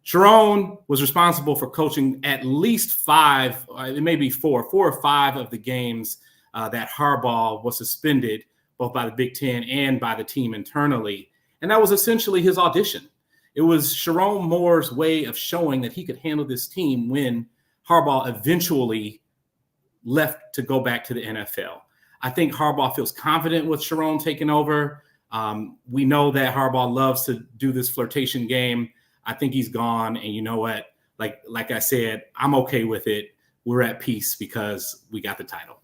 Speaker 5: Sharon was responsible for coaching at least 5, it may be 4 or 5 of the games that Harbaugh was suspended, both by the Big Ten and by the team internally. And that was essentially his audition. It was Sharon Moore's way of showing that he could handle this team when Harbaugh eventually left to go back to the NFL. I think Harbaugh feels confident with Sharon taking over. We know that Harbaugh loves to do this flirtation game. I think he's gone. And you know what? Like I said, I'm okay with it. We're at peace because we got the title.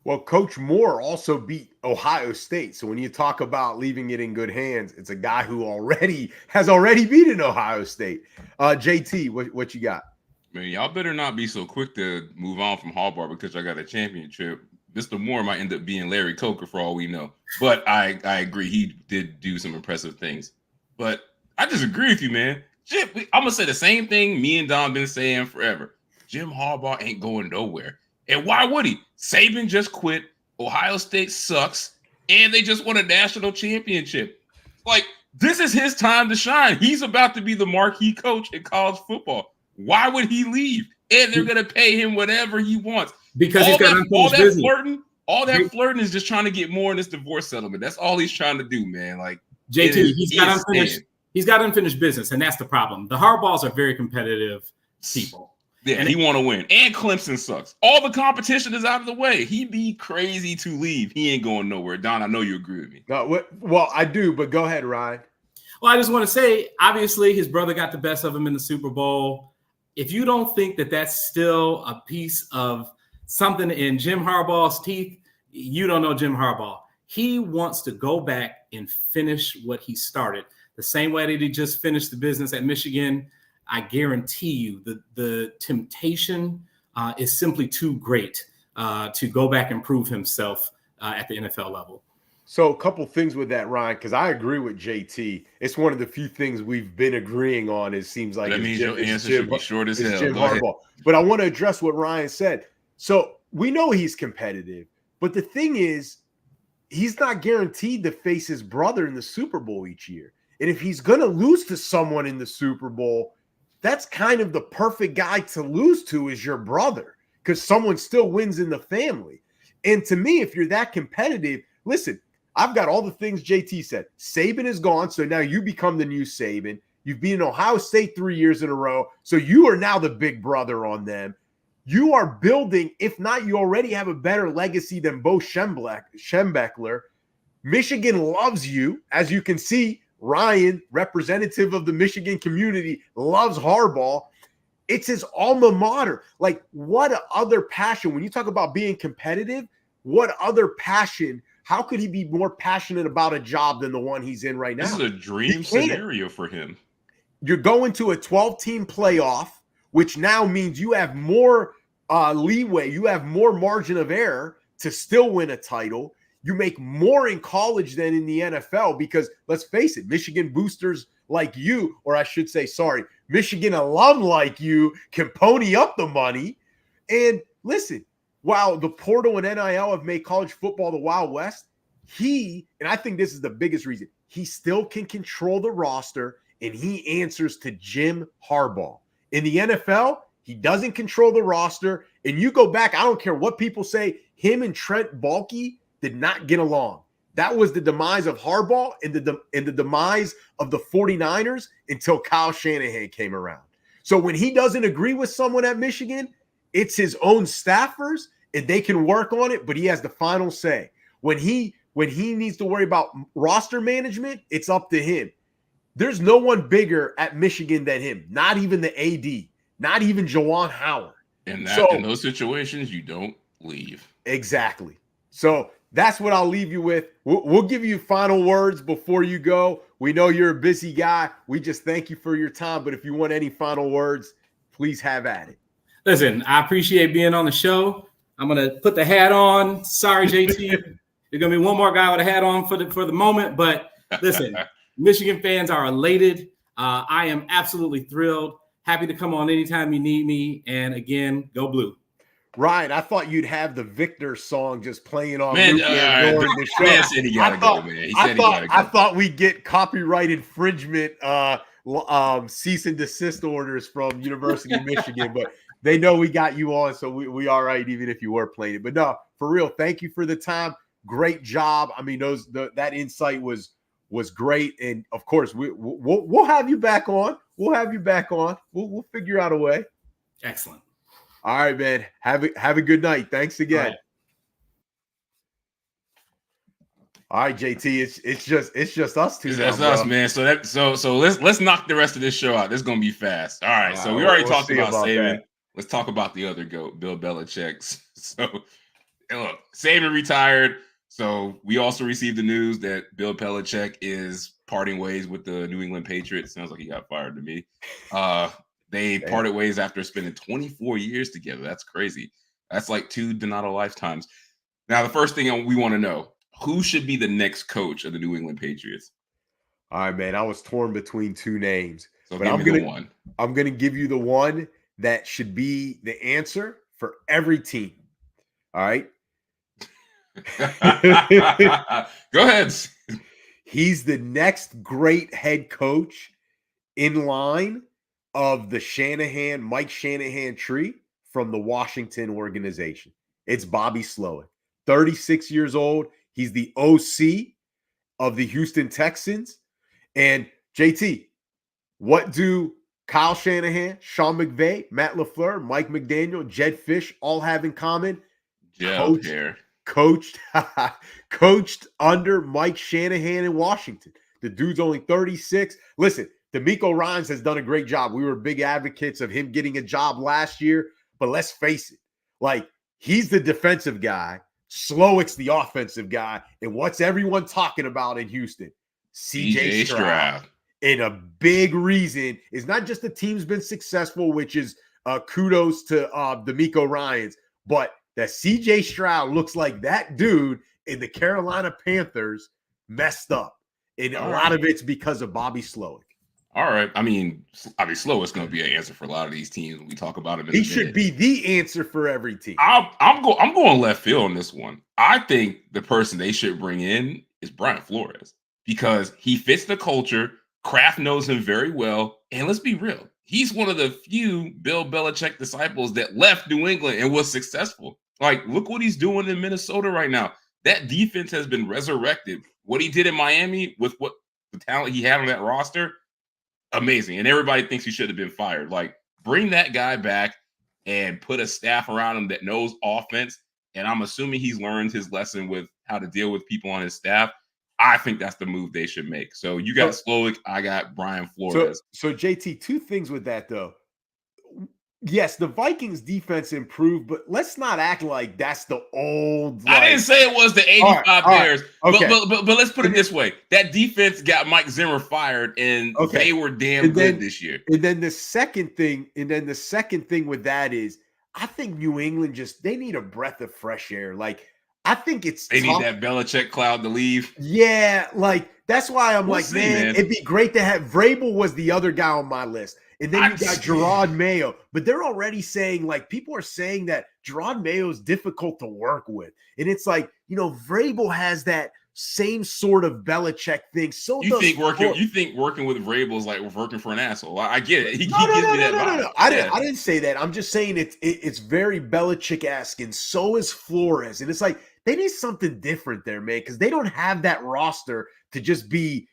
Speaker 3: Well, Coach Moore also beat Ohio State. So when you talk about leaving it in good hands, it's a guy who has already beaten Ohio State. JT, what you got?
Speaker 4: Man, y'all better not be so quick to move on from Harbaugh because I got a championship. Mr. Moore might end up being Larry Coker for all we know. But I agree. He did do some impressive things. But I disagree with you, man. I'm going to say the same thing me and Don been saying forever. Jim Harbaugh ain't going nowhere. And why would he? Saban just quit. Ohio State sucks. And they just won a national championship. Like, this is his time to shine. He's about to be the marquee coach in college football. Why would he leave? And they're going to pay him whatever he wants.
Speaker 5: Because he's got unfinished business.
Speaker 4: All that flirting is just trying to get more in this divorce settlement. That's all he's trying to do, man. Like,
Speaker 5: JT, he's got unfinished business, and that's the problem. The Harbaughs are very competitive people.
Speaker 4: Yeah, and he want to win. And Clemson sucks. All the competition is out of the way. He'd be crazy to leave. He ain't going nowhere. Don, I know you agree with me.
Speaker 3: No, well, I do, but go ahead, Ryan.
Speaker 5: Well, I just want to say, obviously, his brother got the best of him in the Super Bowl. If you don't think that that's still a piece of something in Jim Harbaugh's teeth, you don't know Jim Harbaugh. He wants to go back and finish what he started. The same way that he just finished the business at Michigan, I guarantee you the temptation is simply too great to go back and prove himself at the NFL level.
Speaker 3: So a couple things with that, Ryan, because I agree with JT. It's one of the few things we've been agreeing on. It seems like
Speaker 4: that means your answer should be short as hell.
Speaker 3: Jim Harbaugh. But I want to address what Ryan said. So we know he's competitive, but the thing is, he's not guaranteed to face his brother in the Super Bowl each year. And if he's going to lose to someone in the Super Bowl, that's kind of the perfect guy to lose to is your brother, because someone still wins in the family. And to me, if you're that competitive, listen, I've got all the things JT said. Saban is gone, so now you become the new Saban. You've beaten Ohio State 3 years in a row, so you are now the big brother on them. You are building, if not, you already have a better legacy than Bo Schembechler. Michigan loves you. As you can see, Ryan, representative of the Michigan community, loves Harbaugh. It's his alma mater. Like, what other passion? When you talk about being competitive, what other passion? How could he be more passionate about a job than the one he's in right now?
Speaker 4: This is a dream scenario for him.
Speaker 3: You're going to a 12-team playoff, which now means you have more leeway. You have more margin of error to still win a title. You make more in college than in the NFL because, let's face it, Michigan boosters like you, or I should say, sorry, Michigan alum like you can pony up the money. And listen, while the portal and NIL have made college football the Wild West, and I think this is the biggest reason, he still can control the roster, and he answers to Jim Harbaugh. In the NFL, he doesn't control the roster. And you go back, I don't care what people say, him and Trent Baalke did not get along. That was the demise of Harbaugh and the demise of the 49ers until Kyle Shanahan came around. So when he doesn't agree with someone at Michigan, it's his own staffers, and they can work on it, but he has the final say. When he needs to worry about roster management, it's up to him. There's no one bigger at Michigan than him, not even the AD, not even Juwan Howard.
Speaker 4: And in those situations, you don't leave.
Speaker 3: Exactly. So that's what I'll leave you with. We'll give you final words before you go. We know you're a busy guy. We just thank you for your time. But if you want any final words, please have at it.
Speaker 5: Listen, I appreciate being on the show. I'm going to put the hat on. Sorry, JT. There's going to be one more guy with a hat on for the moment. But listen, Michigan fans are elated. I am absolutely thrilled. Happy to come on anytime you need me. And again, go Blue.
Speaker 3: Ryan, I thought you'd have the Victor song just playing on
Speaker 4: man,
Speaker 3: the show.
Speaker 4: Man said he gotta go, man. He said he gotta go.
Speaker 3: I thought we'd get copyright infringement cease and desist orders from University of Michigan, but they know we got you on, so we all right, even if you were playing it. But no, for real, thank you for the time. Great job. I mean, that insight was great, and of course, we'll have you back on. We'll have you back on. We'll figure out a way.
Speaker 5: Excellent.
Speaker 3: All right, man. Have a good night. Thanks again. All right, JT. It's just us two.
Speaker 4: That's us, man. So let's knock the rest of this show out. This is gonna be fast. All right. So we already talked about Saban. Let's talk about the other GOAT, Bill Belichick. So look, Saban retired. So we also received the news that Bill Belichick is parting ways with the New England Patriots. Sounds like he got fired to me. They parted ways after spending 24 years together. That's crazy. That's like 2 Donato lifetimes. Now, the first thing we want to know, who should be the next coach of the New England Patriots?
Speaker 3: All right, man. I was torn between 2 names.
Speaker 4: So
Speaker 3: but I'm gonna give you the one that should be the answer for every team. All right.
Speaker 4: Go ahead.
Speaker 3: He's the next great head coach in line of the Mike Shanahan tree from the Washington organization. It's Bobby Slowick, 36 years old. He's the OC of the Houston Texans. And JT, what do Kyle Shanahan, Sean McVay, Matt LaFleur, Mike McDaniel, Jed Fish all have in common? Coached under Mike Shanahan in Washington. The dude's only 36. Listen, DeMeco Ryans has done a great job. We were big advocates of him getting a job last year, but let's face it, like, he's the defensive guy. Slowick's the offensive guy. And what's everyone talking about in Houston? CJ Stroud. And a big reason is not just the team's been successful, which is kudos to DeMeco Ryans, but that CJ Stroud looks like that dude in the Carolina Panthers messed up. And a lot of it's because of Bobby Slowick.
Speaker 4: All right. I mean, Slowick's going to be an answer for a lot of these teams when we talk about him.
Speaker 3: He should be the answer for every team.
Speaker 4: I'm going left field on this one. I think the person they should bring in is Brian Flores because he fits the culture. Kraft knows him very well. And let's be real. He's one of the few Bill Belichick disciples that left New England and was successful. Like, look what he's doing in Minnesota right now. That defense has been resurrected. What he did in Miami with what the talent he had on that roster, amazing. And everybody thinks he should have been fired. Like, bring that guy back and put a staff around him that knows offense. And I'm assuming he's learned his lesson with how to deal with people on his staff. I think that's the move they should make. So you got Slowick, I got Brian Flores.
Speaker 3: So JT, 2 things with that though. Yes, the Vikings defense improved, but let's not act like that's the old.
Speaker 4: I didn't say it was the 85 Bears,
Speaker 3: okay.
Speaker 4: but let's put it this way: that defense got Mike Zimmer fired, and they were damn good this year.
Speaker 3: And then the second thing with that is, I think New England they need a breath of fresh air. Like, I think it's
Speaker 4: They
Speaker 3: tough.
Speaker 4: need that Belichick cloud to leave.
Speaker 3: Yeah, like that's why I'm
Speaker 4: We'll
Speaker 3: like,
Speaker 4: see,
Speaker 3: man,
Speaker 4: man.
Speaker 3: it'd be great to have Vrabel was the other guy on my list. And then you got Gerard Mayo. But they're already saying, like, people are saying that Gerard Mayo is difficult to work with. And it's like, Vrabel has that same sort of Belichick thing. So
Speaker 4: You think working with Vrabel is like working for an asshole? I get it. He gives me that vibe.
Speaker 3: No. I didn't say that. I'm just saying it's very Belichick-esque, and so is Flores. And it's like they need something different there, man, because they don't have that roster to just be,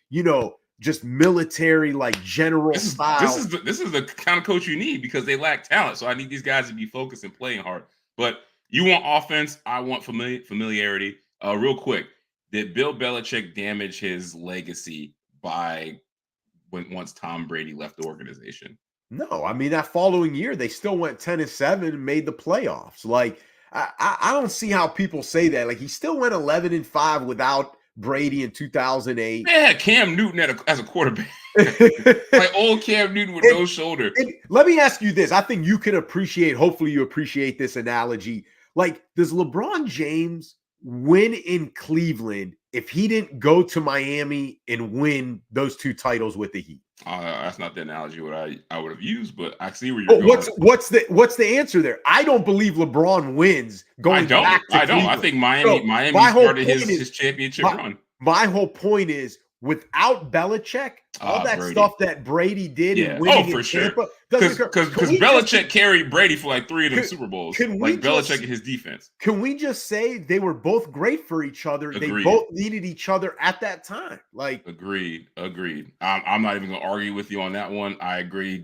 Speaker 3: just military, like general style.
Speaker 4: This is the kind of coach you need because they lack talent. So I need these guys to be focused and playing hard. But you want offense, I want familiarity. Real quick, did Bill Belichick damage his legacy once Tom Brady left the organization?
Speaker 3: No, I mean that following year they still went 10-7 and made the playoffs. Like I don't see how people say that. Like he still went 11-5 without Brady in 2008.
Speaker 4: They had Cam Newton as a quarterback. Like old Cam Newton with no shoulder.
Speaker 3: Let me ask you this. I think you can hopefully you appreciate this analogy. Like, does LeBron James win in Cleveland if he didn't go to Miami and win those 2 titles with the Heat?
Speaker 4: That's not the analogy what I would have used, but I see where you're going.
Speaker 3: What's the answer there? I don't believe LeBron wins going back to Cleveland.
Speaker 4: I think Miami started his championship run.
Speaker 3: My whole point is, without Belichick, all that
Speaker 4: Brady.
Speaker 3: Stuff that Brady did in winning in Tampa,
Speaker 4: because Belichick carried Brady for like 3 of them Super Bowls. Belichick and his defense.
Speaker 3: Can we just say they were both great for each other?
Speaker 4: Agreed.
Speaker 3: They both needed each other at that time. Like,
Speaker 4: agreed. I'm not even gonna argue with you on that one. I agree.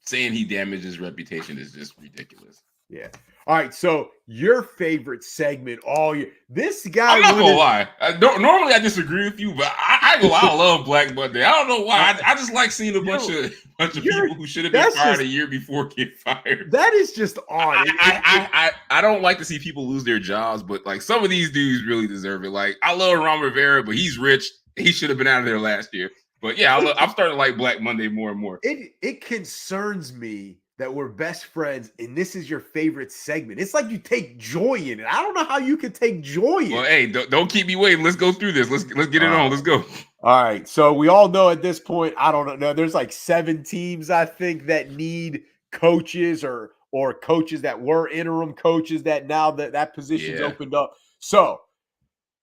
Speaker 4: Saying he damaged his reputation is just ridiculous.
Speaker 3: Yeah. All right, so your favorite segment all year. This guy.
Speaker 4: I'm not gonna lie. Normally I disagree with you, but I love Black Monday. I don't know why. I just like seeing a bunch of people who should have been fired a year before get fired.
Speaker 3: That is just odd.
Speaker 4: I don't like to see people lose their jobs, but like some of these dudes really deserve it. Like I love Ron Rivera, but he's rich. He should have been out of there last year. But yeah, I'm starting to like Black Monday more and more.
Speaker 3: It concerns me that we're best friends, and this is your favorite segment. It's like you take joy in it. I don't know how you can take joy in it.
Speaker 4: Well, hey, don't keep me waiting. Let's go through this. Let's get it on. Let's go.
Speaker 3: All right. So we all know at this point, I don't know. There's like 7 teams, I think, that need coaches or coaches that were interim coaches that now that position's opened up. So,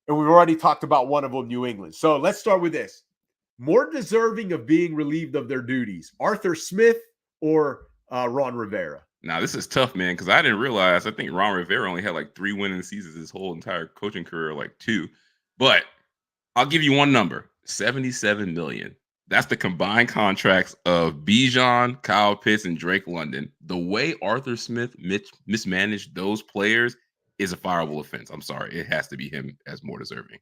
Speaker 3: and we've already talked about one of them, New England. So let's start with this. More deserving of being relieved of their duties, Arthur Smith or Ron Rivera?
Speaker 4: Now, this is tough, man, because I didn't realize. I think Ron Rivera only had like 3 winning seasons his whole entire coaching career, like 2. But I'll give you one number: $77 million. That's the combined contracts of Bijan, Kyle Pitts, and Drake London. The way Arthur Smith mismanaged those players is a fireable offense. I'm sorry, it has to be him as more deserving.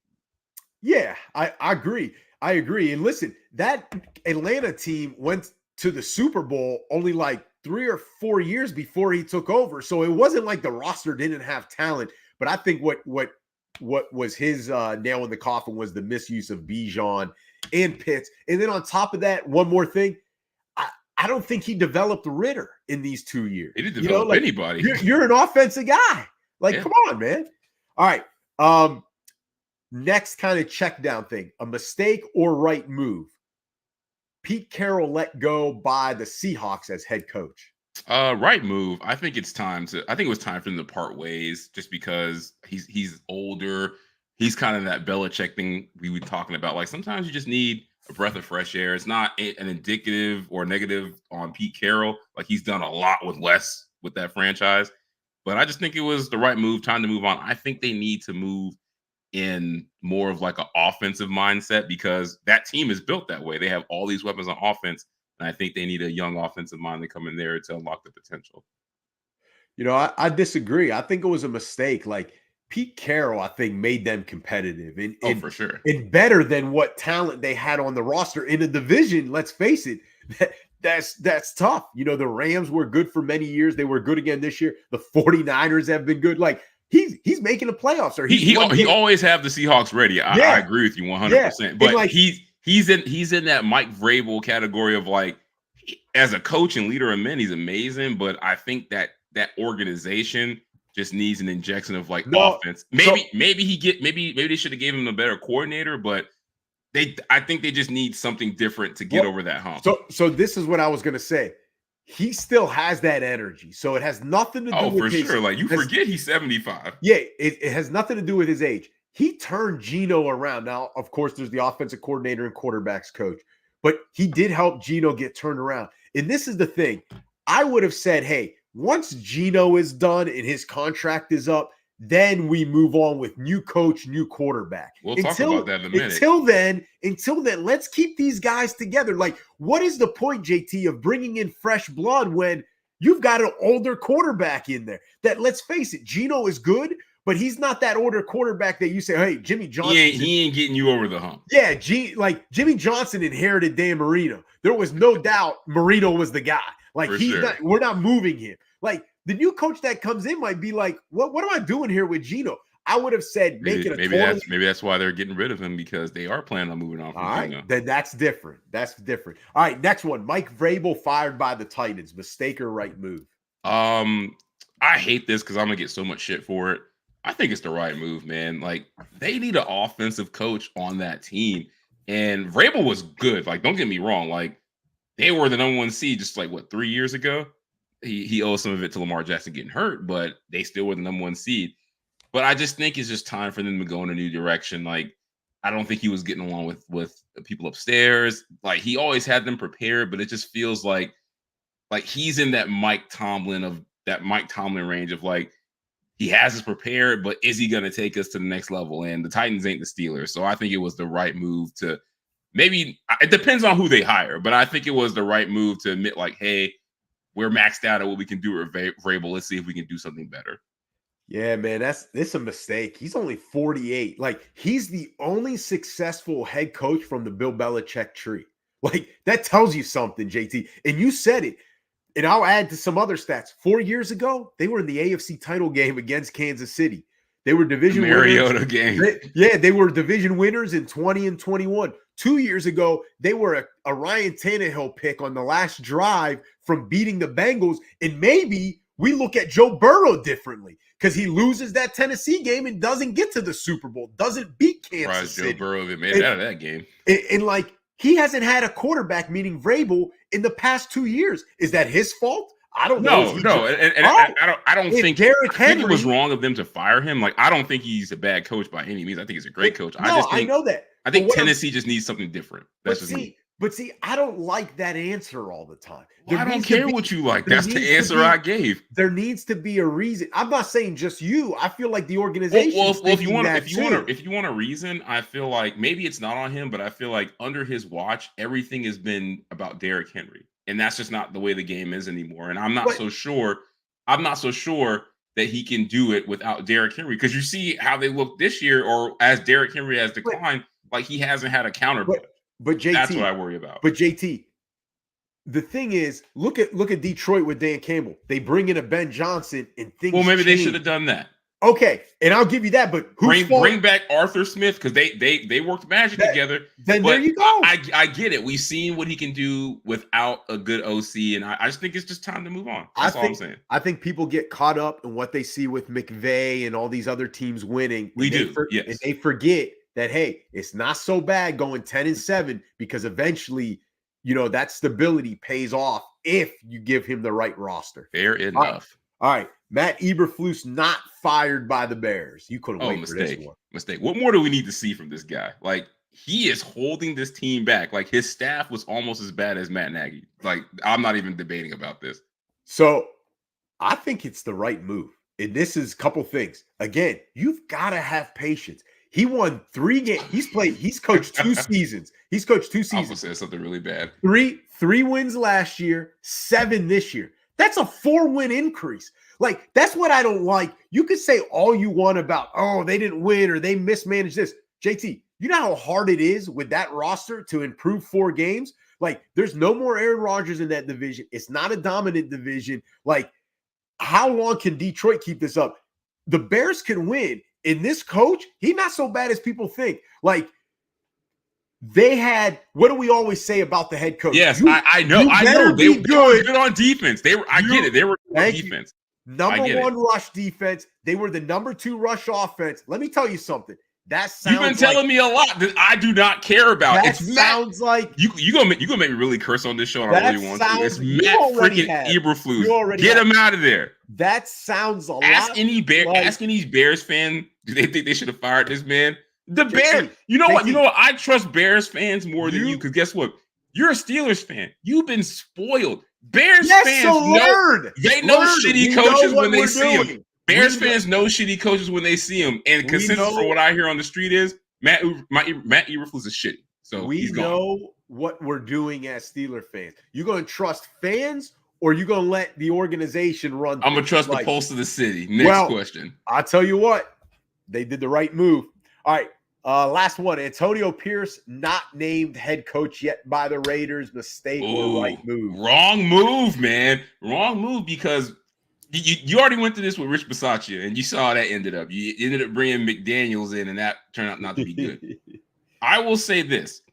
Speaker 3: Yeah, I agree. And listen, that Atlanta team went to the Super Bowl only like 3 or 4 years before he took over. So it wasn't like the roster didn't have talent. But I think what was his nail in the coffin was the misuse of Bijan and Pitts. And then on top of that, one more thing, I don't think he developed Ritter in these 2 years.
Speaker 4: He didn't develop anybody.
Speaker 3: You're an offensive guy. Like, come on, man. All right. Next kind of check down thing, a mistake or right move. Pete Carroll let go by the Seahawks as head coach.
Speaker 4: Right move. I think it was time for them to part ways just because he's older. He's kind of that Belichick thing we were talking about. Like sometimes you just need a breath of fresh air. It's not an indicative or negative on Pete Carroll. Like he's done a lot with less with that franchise. But I just think it was the right move, time to move on. I think they need to move in more of like an offensive mindset because that team is built that way. They have all these weapons on offense. And I think they need a young offensive mind to come in there to unlock the potential.
Speaker 3: You know, I disagree. I think it was a mistake. Like Pete Carroll, I think, made them competitive and
Speaker 4: for sure.
Speaker 3: And better than what talent they had on the roster in the division. Let's face it, that's tough. You know, the Rams were good for many years. They were good again this year. The 49ers have been good. Like he's making the playoffs. Or
Speaker 4: he always have the Seahawks ready. I agree with you 100%. Yeah. But like, he's in that Mike Vrabel category of like, as a coach and leader of men, he's amazing. But I think that organization just needs an injection of like
Speaker 3: No,
Speaker 4: offense. Maybe they should have given him a better coordinator, but I think they just need something different to get over that hump.
Speaker 3: So this is what I was gonna say. He still has that energy, so it has nothing to do with
Speaker 4: for sure. Like you forget he's 75.
Speaker 3: Yeah, it has nothing to do with his age. He turned Geno around. Now, of course, there's the offensive coordinator and quarterbacks coach, but he did help Geno get turned around. And this is the thing. I would have said, hey, once Geno is done and his contract is up, then we move on with new coach, new quarterback.
Speaker 4: We'll talk about that in a minute.
Speaker 3: Until then, let's keep these guys together. Like, what is the point, JT, of bringing in fresh blood when you've got an older quarterback in there? That, let's face it, Geno is good, but he's not that older quarterback that you say, hey, Jimmy Johnson.
Speaker 4: He ain't getting you over the hump.
Speaker 3: Yeah, Jimmy Johnson inherited Dan Marino. There was no doubt Marino was the guy. Like, we're not moving him. Like, the new coach that comes in might be like, what am I doing here with Geno? I would have said maybe
Speaker 4: that's why they're getting rid of him, because they are planning on moving on from Geno.
Speaker 3: Then that's different. All right, next one. Mike Vrabel fired by the Titans. Mistake or right move?
Speaker 4: I hate this because I'm gonna get so much shit for it. I think it's the right move, man. Like, they need an offensive coach on that team. And Vrabel was good. Like, don't get me wrong. Like, they were the number 1 seed just like 3 years ago. He owes some of it to Lamar Jackson getting hurt, but they still were the number 1 seed. But I just think it's just time for them to go in a new direction. Like, I don't think he was getting along with the people upstairs. Like, he always had them prepared, but it just feels like he's in that Mike Tomlin range of like, he has us prepared, but is he going to take us to the next level? And the Titans ain't the Steelers. So I think it was the right move to maybe – it depends on who they hire, but I think it was the right move to admit like, hey, we're maxed out at what we can do with Vrabel. Let's see if we can do something better.
Speaker 3: Yeah, man, it's a mistake. He's only 48. Like, he's the only successful head coach from the Bill Belichick tree. Like, that tells you something, JT. And you said it. And I'll add to some other stats. 4 years ago, they were in the AFC title game against Kansas City. They were division
Speaker 4: Mariota game.
Speaker 3: They were division winners in 20 and 21. 2 years ago, they were a Ryan Tannehill pick on the last drive from beating the Bengals. And maybe we look at Joe Burrow differently because he loses that Tennessee game and doesn't get to the Super Bowl, doesn't beat Kansas City.
Speaker 4: Joe Burrow made it out of that game.
Speaker 3: And like, he hasn't had a quarterback, meaning Vrabel, in the past 2 years. Is that his fault? I don't know.
Speaker 4: I don't think
Speaker 3: Derrick Henry
Speaker 4: it was wrong of them to fire him. Like, I don't think he's a bad coach by any means. I think he's a great coach.
Speaker 3: I know that.
Speaker 4: I think Tennessee just needs something different. That's just me.
Speaker 3: But I don't like that answer all the time.
Speaker 4: Well, I don't care what you like. That's the answer I gave.
Speaker 3: There needs to be a reason. I'm not saying just you. I feel like the organization.
Speaker 4: Well, if you want a reason, I feel like maybe it's not on him, but I feel like under his watch, everything has been about Derrick Henry, and that's just not the way the game is anymore. And I'm not so sure that he can do it without Derrick Henry, because you see how they look this year, or as Derrick Henry has declined, like he hasn't had a counterpart.
Speaker 3: But JT,
Speaker 4: that's what I worry about.
Speaker 3: But JT, the thing is, look at Detroit with Dan Campbell. They bring in a Ben Johnson and things.
Speaker 4: Well, maybe
Speaker 3: change.
Speaker 4: they should have done that.
Speaker 3: Okay, and I'll give you that. But
Speaker 4: bring back Arthur Smith, because they worked magic together.
Speaker 3: Then there you go.
Speaker 4: I get it. We've seen what he can do without a good OC, and I just think it's just time to move on. That's all I'm saying.
Speaker 3: I think people get caught up in what they see with McVay and all these other teams winning.
Speaker 4: Yes.
Speaker 3: And they forget that, hey, it's not so bad going 10-7, because eventually, that stability pays off if you give him the right roster.
Speaker 4: Fair enough.
Speaker 3: All right. Matt Eberflus not fired by the Bears. You couldn't wait for this one.
Speaker 4: Mistake. What more do we need to see from this guy? Like, he is holding this team back. Like, his staff was almost as bad as Matt Nagy. Like, I'm not even debating about this.
Speaker 3: So I think it's the right move. And this is a couple things. Again, you've got to have patience. He won 3 games. He's coached 2 seasons. He's coached 2 seasons.
Speaker 4: I was going to say something really bad.
Speaker 3: 3 wins last year, 7 this year. That's a 4-win increase. Like, that's what I don't like. You could say all you want about, they didn't win or they mismanaged this. JT, you know how hard it is with that roster to improve 4 games? Like, there's no more Aaron Rodgers in that division. It's not a dominant division. Like, how long can Detroit keep this up? The Bears can win. And this coach, he's not so bad as people think. Like, they had, what do we always say about the head coach?
Speaker 4: Yes, I know. They were good on defense. I get it. They were good on defense.
Speaker 3: Number one rush defense. They were the number 2 rush offense. Let me tell you something. That sounds
Speaker 4: You've been telling me a lot that I do not care about.
Speaker 3: That sounds like
Speaker 4: you gonna make me really curse on this show, and I really want to. It's Matt freaking Eberflus. Get him out of there.
Speaker 3: That sounds
Speaker 4: ask any Bears fan. Do they think they should have fired this man? The Bears. You know what? I trust Bears fans more than you. Because guess what? You're a Steelers fan. You've been spoiled. Bears fans know they know shitty coaches when they see them. Bears fans know shitty coaches when they see them, and consensus for what I hear on the street is Matt Eberflus is shitty. So
Speaker 3: we know what we're doing as Steeler fans. You going to trust fans, or you going to let the organization run?
Speaker 4: I'm going to trust the pulse of the city. Next question.
Speaker 3: I'll tell you what, they did the right move. All right, last one. Antonio Pierce not named head coach yet by the Raiders. Mistake or right move?
Speaker 4: Wrong move, man. Wrong move because. You already went through this with Rich Bisaccia, and you saw how that ended up. You ended up bringing McDaniels in, and that turned out not to be good. I will say this: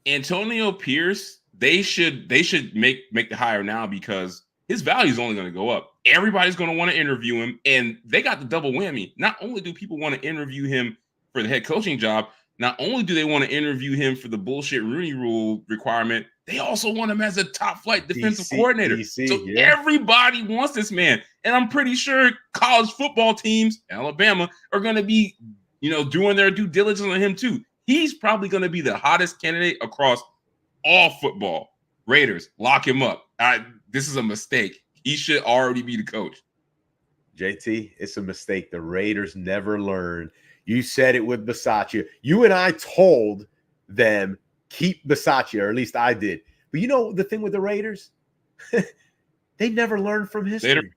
Speaker 4: Antonio Pierce, they should make the hire now because his value is only going to go up. Everybody's going to want to interview him, and they got the double whammy. Not only do people want to interview him for the head coaching job, not only do they want to interview him for the bullshit Rooney Rule requirement, they also want him as a top flight defensive coordinator. Everybody wants this man. And I'm pretty sure college football teams, Alabama, are going to be, doing their due diligence on him too. He's probably going to be the hottest candidate across all football. Raiders, lock him up. This is a mistake. He should already be the coach.
Speaker 3: JT, it's a mistake. The Raiders never learn. You said it with Bisaccia. You and I told them keep Bisaccia, or at least I did. But you know the thing with the Raiders? They never learn from history.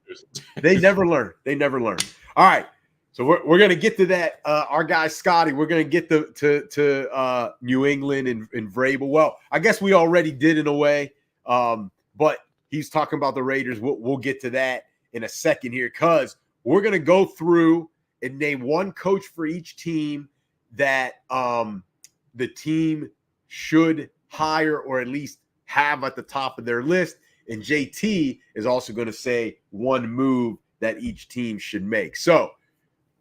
Speaker 3: They never learn. They never learn. All right. So we're going to get to that. Our guy Scotty, we're going to get to New England and Vrabel. Well, I guess we already did in a way. But he's talking about the Raiders. We'll get to that in a second here because we're going to go through and name one coach for each team that the team should hire or at least have at the top of their list. And JT is also going to say one move that each team should make. So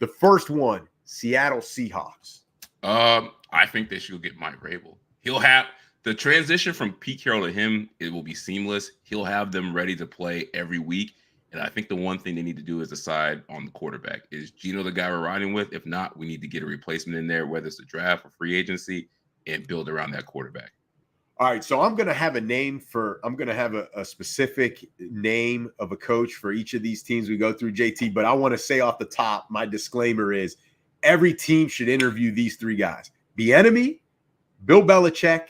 Speaker 3: the first one, Seattle Seahawks.
Speaker 4: I think they should get Mike Vrabel. He'll have the transition from Pete Carroll to him. It will be seamless. He'll have them ready to play every week. And I think the one thing they need to do is decide on the quarterback. Is Geno the guy we're riding with? If not, we need to get a replacement in there, whether it's a draft or free agency, and build around that quarterback.
Speaker 3: All right, so I'm going to have a specific name of a coach for each of these teams we go through, JT, but I want to say off the top, my disclaimer is every team should interview these 3 guys. Bieniemy, Bill Belichick,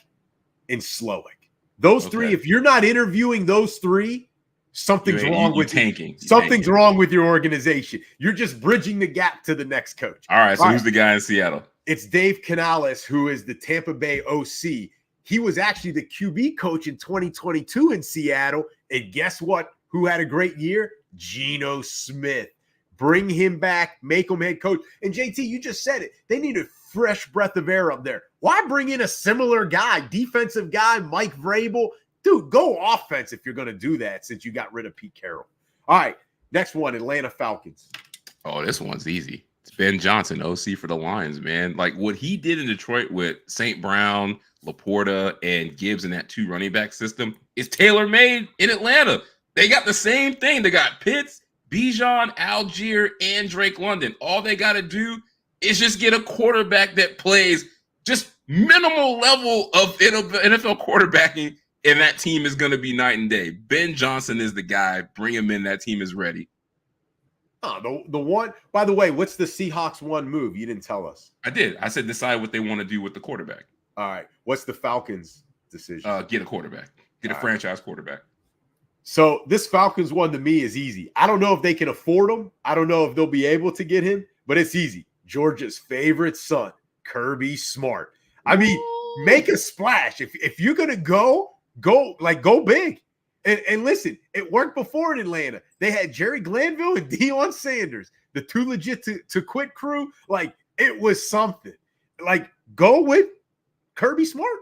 Speaker 3: and Slowick. Those 3, if you're not interviewing those 3, something's wrong with tanking. Something's wrong with your organization. You're just bridging the gap to the next coach.
Speaker 4: All right, so who's the guy in Seattle?
Speaker 3: It's Dave Canales, who is the Tampa Bay OC. He was actually the QB coach in 2022 in Seattle. And guess what? Who had a great year? Geno Smith. Bring him back, make him head coach. And JT, you just said it. They need a fresh breath of air up there. Why bring in a similar guy, defensive guy, Mike Vrabel? Dude, go offense if you're going to do that since you got rid of Pete Carroll. All right, next one, Atlanta Falcons.
Speaker 4: Oh, this one's easy. It's Ben Johnson, OC for the Lions, man. Like what he did in Detroit with St. Brown, Laporta, and Gibbs in that 2 running back system is tailor-made in Atlanta. They got the same thing. They got Pitts, Bijan, Algier, and Drake London. All they got to do is just get a quarterback that plays just minimal level of NFL quarterbacking, and that team is going to be night and day. Ben Johnson is the guy. Bring him in. That team is ready.
Speaker 3: Oh, the one, by the way, what's the Seahawks one move? You didn't tell us.
Speaker 4: I did. I said decide what they want to do with the quarterback.
Speaker 3: All right. What's the Falcons' decision?
Speaker 4: Get a quarterback. Get a franchise quarterback.
Speaker 3: So this Falcons one to me is easy. I don't know if they can afford him. I don't know if they'll be able to get him, but it's easy. Georgia's favorite son, Kirby Smart. I mean, make a splash. If you're going to go big. And listen, it worked before in Atlanta. They had Jerry Glanville and Deion Sanders, the 2 legit to quit crew. Like, it was something. Like, go with Kirby Smart.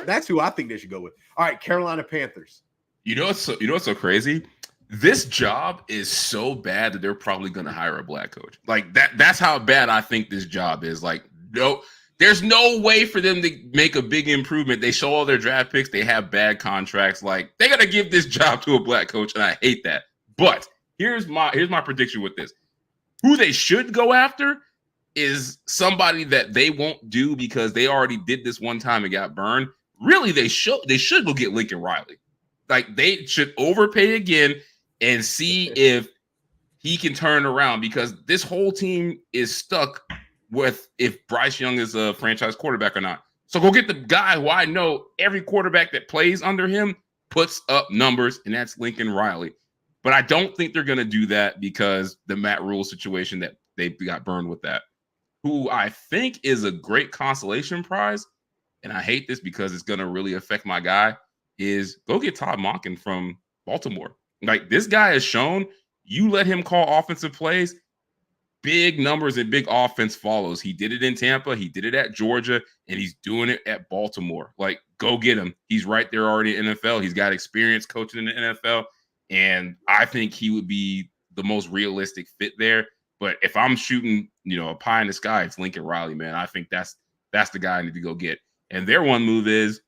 Speaker 3: That's who I think they should go with. All right, Carolina Panthers.
Speaker 4: You know what's so crazy? This job is so bad that they're probably going to hire a black coach. Like that's how bad I think this job is. Like, no, there's no way for them to make a big improvement. They show all their draft picks. They have bad contracts. Like, they got to give this job to a black coach, and I hate that. But here's my prediction with this. Who they should go after is somebody that they won't do because they already did this one time and got burned. Really, they should go get Lincoln Riley. Like, they should overpay again and see if he can turn around, because this whole team is stuck with if Bryce Young is a franchise quarterback or not. So go get the guy who I know every quarterback that plays under him puts up numbers, and that's Lincoln Riley. But I don't think they're going to do that because the Matt Rule situation that they got burned with that. Who I think is a great consolation prize, and I hate this because it's going to really affect my guy, is go get Todd Monken from Baltimore. Like, this guy has shown you let him call offensive plays, big numbers and big offense follows. He did it in Tampa. He did it at Georgia, and he's doing it at Baltimore. Like, go get him. He's right there already in the NFL. He's got experience coaching in the NFL, and I think he would be the most realistic fit there. But if I'm shooting, a pie in the sky, it's Lincoln Riley, man. I think that's the guy I need to go get. And their one move is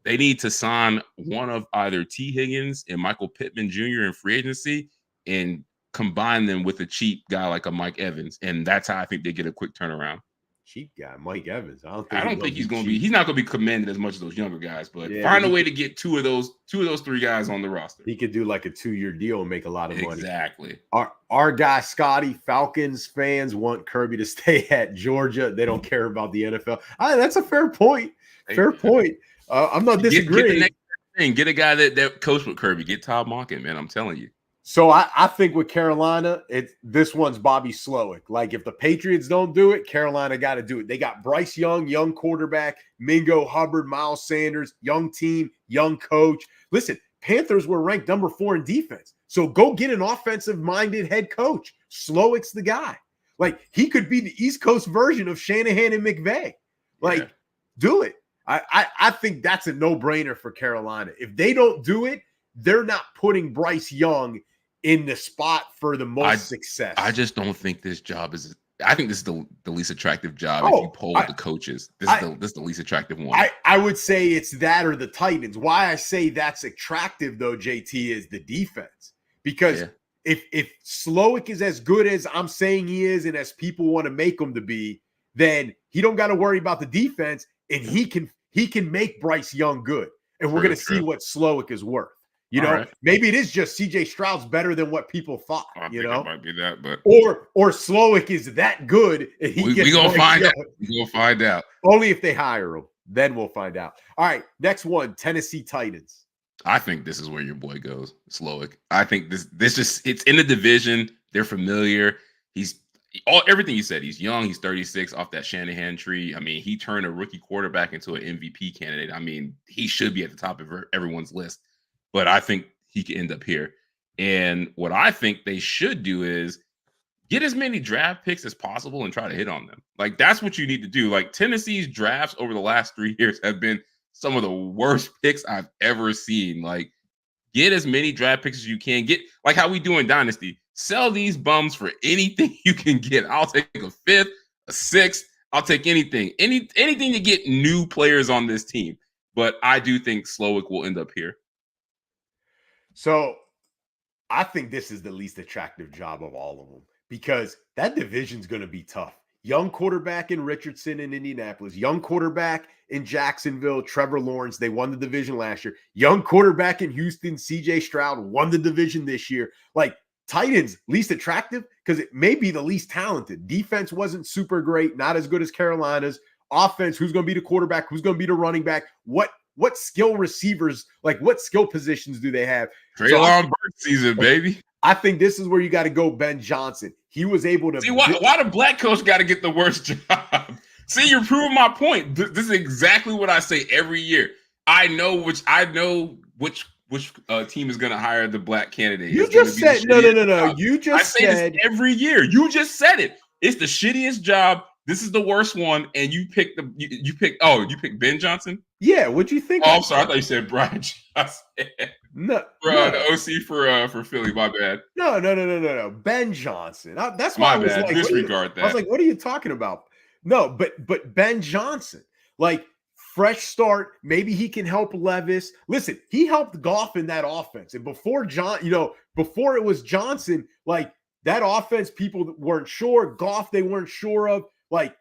Speaker 4: they need to sign one of either T. Higgins and Michael Pittman Jr. in free agency and combine them with a cheap guy like a Mike Evans. And that's how I think they get a quick turnaround.
Speaker 3: Cheap guy, Mike Evans. I
Speaker 4: don't think he's going to be. He's not going to be commanded as much as those younger guys, but find a way to get two of those three guys on the roster.
Speaker 3: He could do like a 2-year deal and make a lot of money.
Speaker 4: Exactly.
Speaker 3: Our guy Scotty, Falcons fans want Kirby to stay at Georgia. They don't care about the NFL. That's a fair point. Fair point. I'm not disagreeing.
Speaker 4: Get the next thing. Get a guy that coached with Kirby. Get Todd Monken, man. I'm telling you.
Speaker 3: So I think with Carolina, this one's Bobby Slowick. Like, if the Patriots don't do it, Carolina got to do it. They got Bryce Young, young quarterback, Mingo Hubbard, Miles Sanders, young team, young coach. Listen, Panthers were ranked number 4 in defense. So go get an offensive-minded head coach. Slowick's the guy. Like, he could be the East Coast version of Shanahan and McVay. Like, do it. I think that's a no-brainer for Carolina. If they don't do it, they're not putting Bryce Young in the spot for the most success.
Speaker 4: I just don't think this job is. I think this is the least attractive job. If you poll the coaches, this is the least attractive one.
Speaker 3: I would say it's that or the Titans. Why I say that's attractive though, JT, is the defense. Because if Slowick is as good as I'm saying he is, and as people want to make him to be, then he don't got to worry about the defense, and he can make Bryce Young good. And we're going to see what Slowick is worth. Maybe it is just CJ Stroud's better than what people thought.
Speaker 4: I think it might be that, but
Speaker 3: or Slowick is that good, and
Speaker 4: we gonna find out. We gonna find out.
Speaker 3: Only if they hire him, then we'll find out. All right, next one: Tennessee Titans.
Speaker 4: I think this is where your boy goes, Slowick. I think this just it's in the division. They're familiar. Everything you said. He's young. He's 36 off that Shanahan tree. I mean, he turned a rookie quarterback into an MVP candidate. I mean, he should be at the top of everyone's list. But I think he could end up here. And what I think they should do is get as many draft picks as possible and try to hit on them. Like, that's what you need to do. Like, Tennessee's drafts over the last 3 years have been some of the worst picks I've ever seen. Like, get as many draft picks as you can. Get, like how we do in Dynasty. Sell these bums for anything you can get. I'll take a 5th, a 6th. I'll take anything. Anything to get new players on this team. But I do think Slowick will end up here.
Speaker 3: So I think this is the least attractive job of all of them, because that division's going to be tough. Young quarterback in Richardson in Indianapolis, young quarterback in Jacksonville, Trevor Lawrence. They won the division last year. Young quarterback in Houston, CJ Stroud, won the division this year. Like, Titans, least attractive because it may be the least talented. Defense wasn't super great, not as good as Carolina's. Offense, who's going to be the quarterback? Who's going to be the running back? What skill receivers, like what skill positions do they have?
Speaker 4: Treylon Burks season, baby.
Speaker 3: I think this is where you got to go, Ben Johnson. He was able to.
Speaker 4: See, why the black coach got to get the worst job? See, you're proving my point. This is exactly what I say every year. I know which team is going to hire the black candidate.
Speaker 3: You just said no. You just said
Speaker 4: this every year. You just said it. It's the shittiest job. This is the worst one, and you picked you picked Ben Johnson?
Speaker 3: Yeah, what'd you think?
Speaker 4: Oh, I'm sorry. I thought you said Brian Johnson.
Speaker 3: No,
Speaker 4: The
Speaker 3: no,
Speaker 4: OC for Philly. My bad.
Speaker 3: no. Ben Johnson. That's why
Speaker 4: My
Speaker 3: I was
Speaker 4: bad.
Speaker 3: like,
Speaker 4: Disregard
Speaker 3: I was
Speaker 4: that.
Speaker 3: like, what are you talking about? No, but Ben Johnson, like fresh start. Maybe he can help Levis. Listen, he helped Goff in that offense, and before before it was Johnson, like that offense, people weren't sure. Goff, they weren't sure of. Like,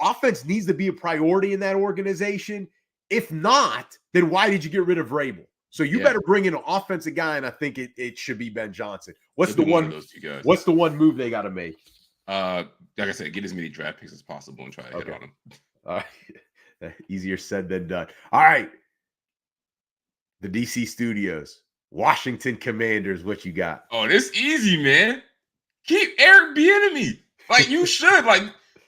Speaker 3: offense needs to be a priority in that organization. If not, then why did you get rid of Vrabel? So you better bring in an offensive guy, and I think it should be Ben Johnson. What's
Speaker 4: It'll
Speaker 3: the
Speaker 4: be
Speaker 3: one
Speaker 4: of those two guys.
Speaker 3: What's the one move they got to make?
Speaker 4: Like I said, get as many draft picks as possible and try to hit on them.
Speaker 3: Easier said than done. All right. The DC Studios, Washington Commanders, what you got?
Speaker 4: Oh, this easy, man. Keep Eric Bieniemy. Like, you should. Like,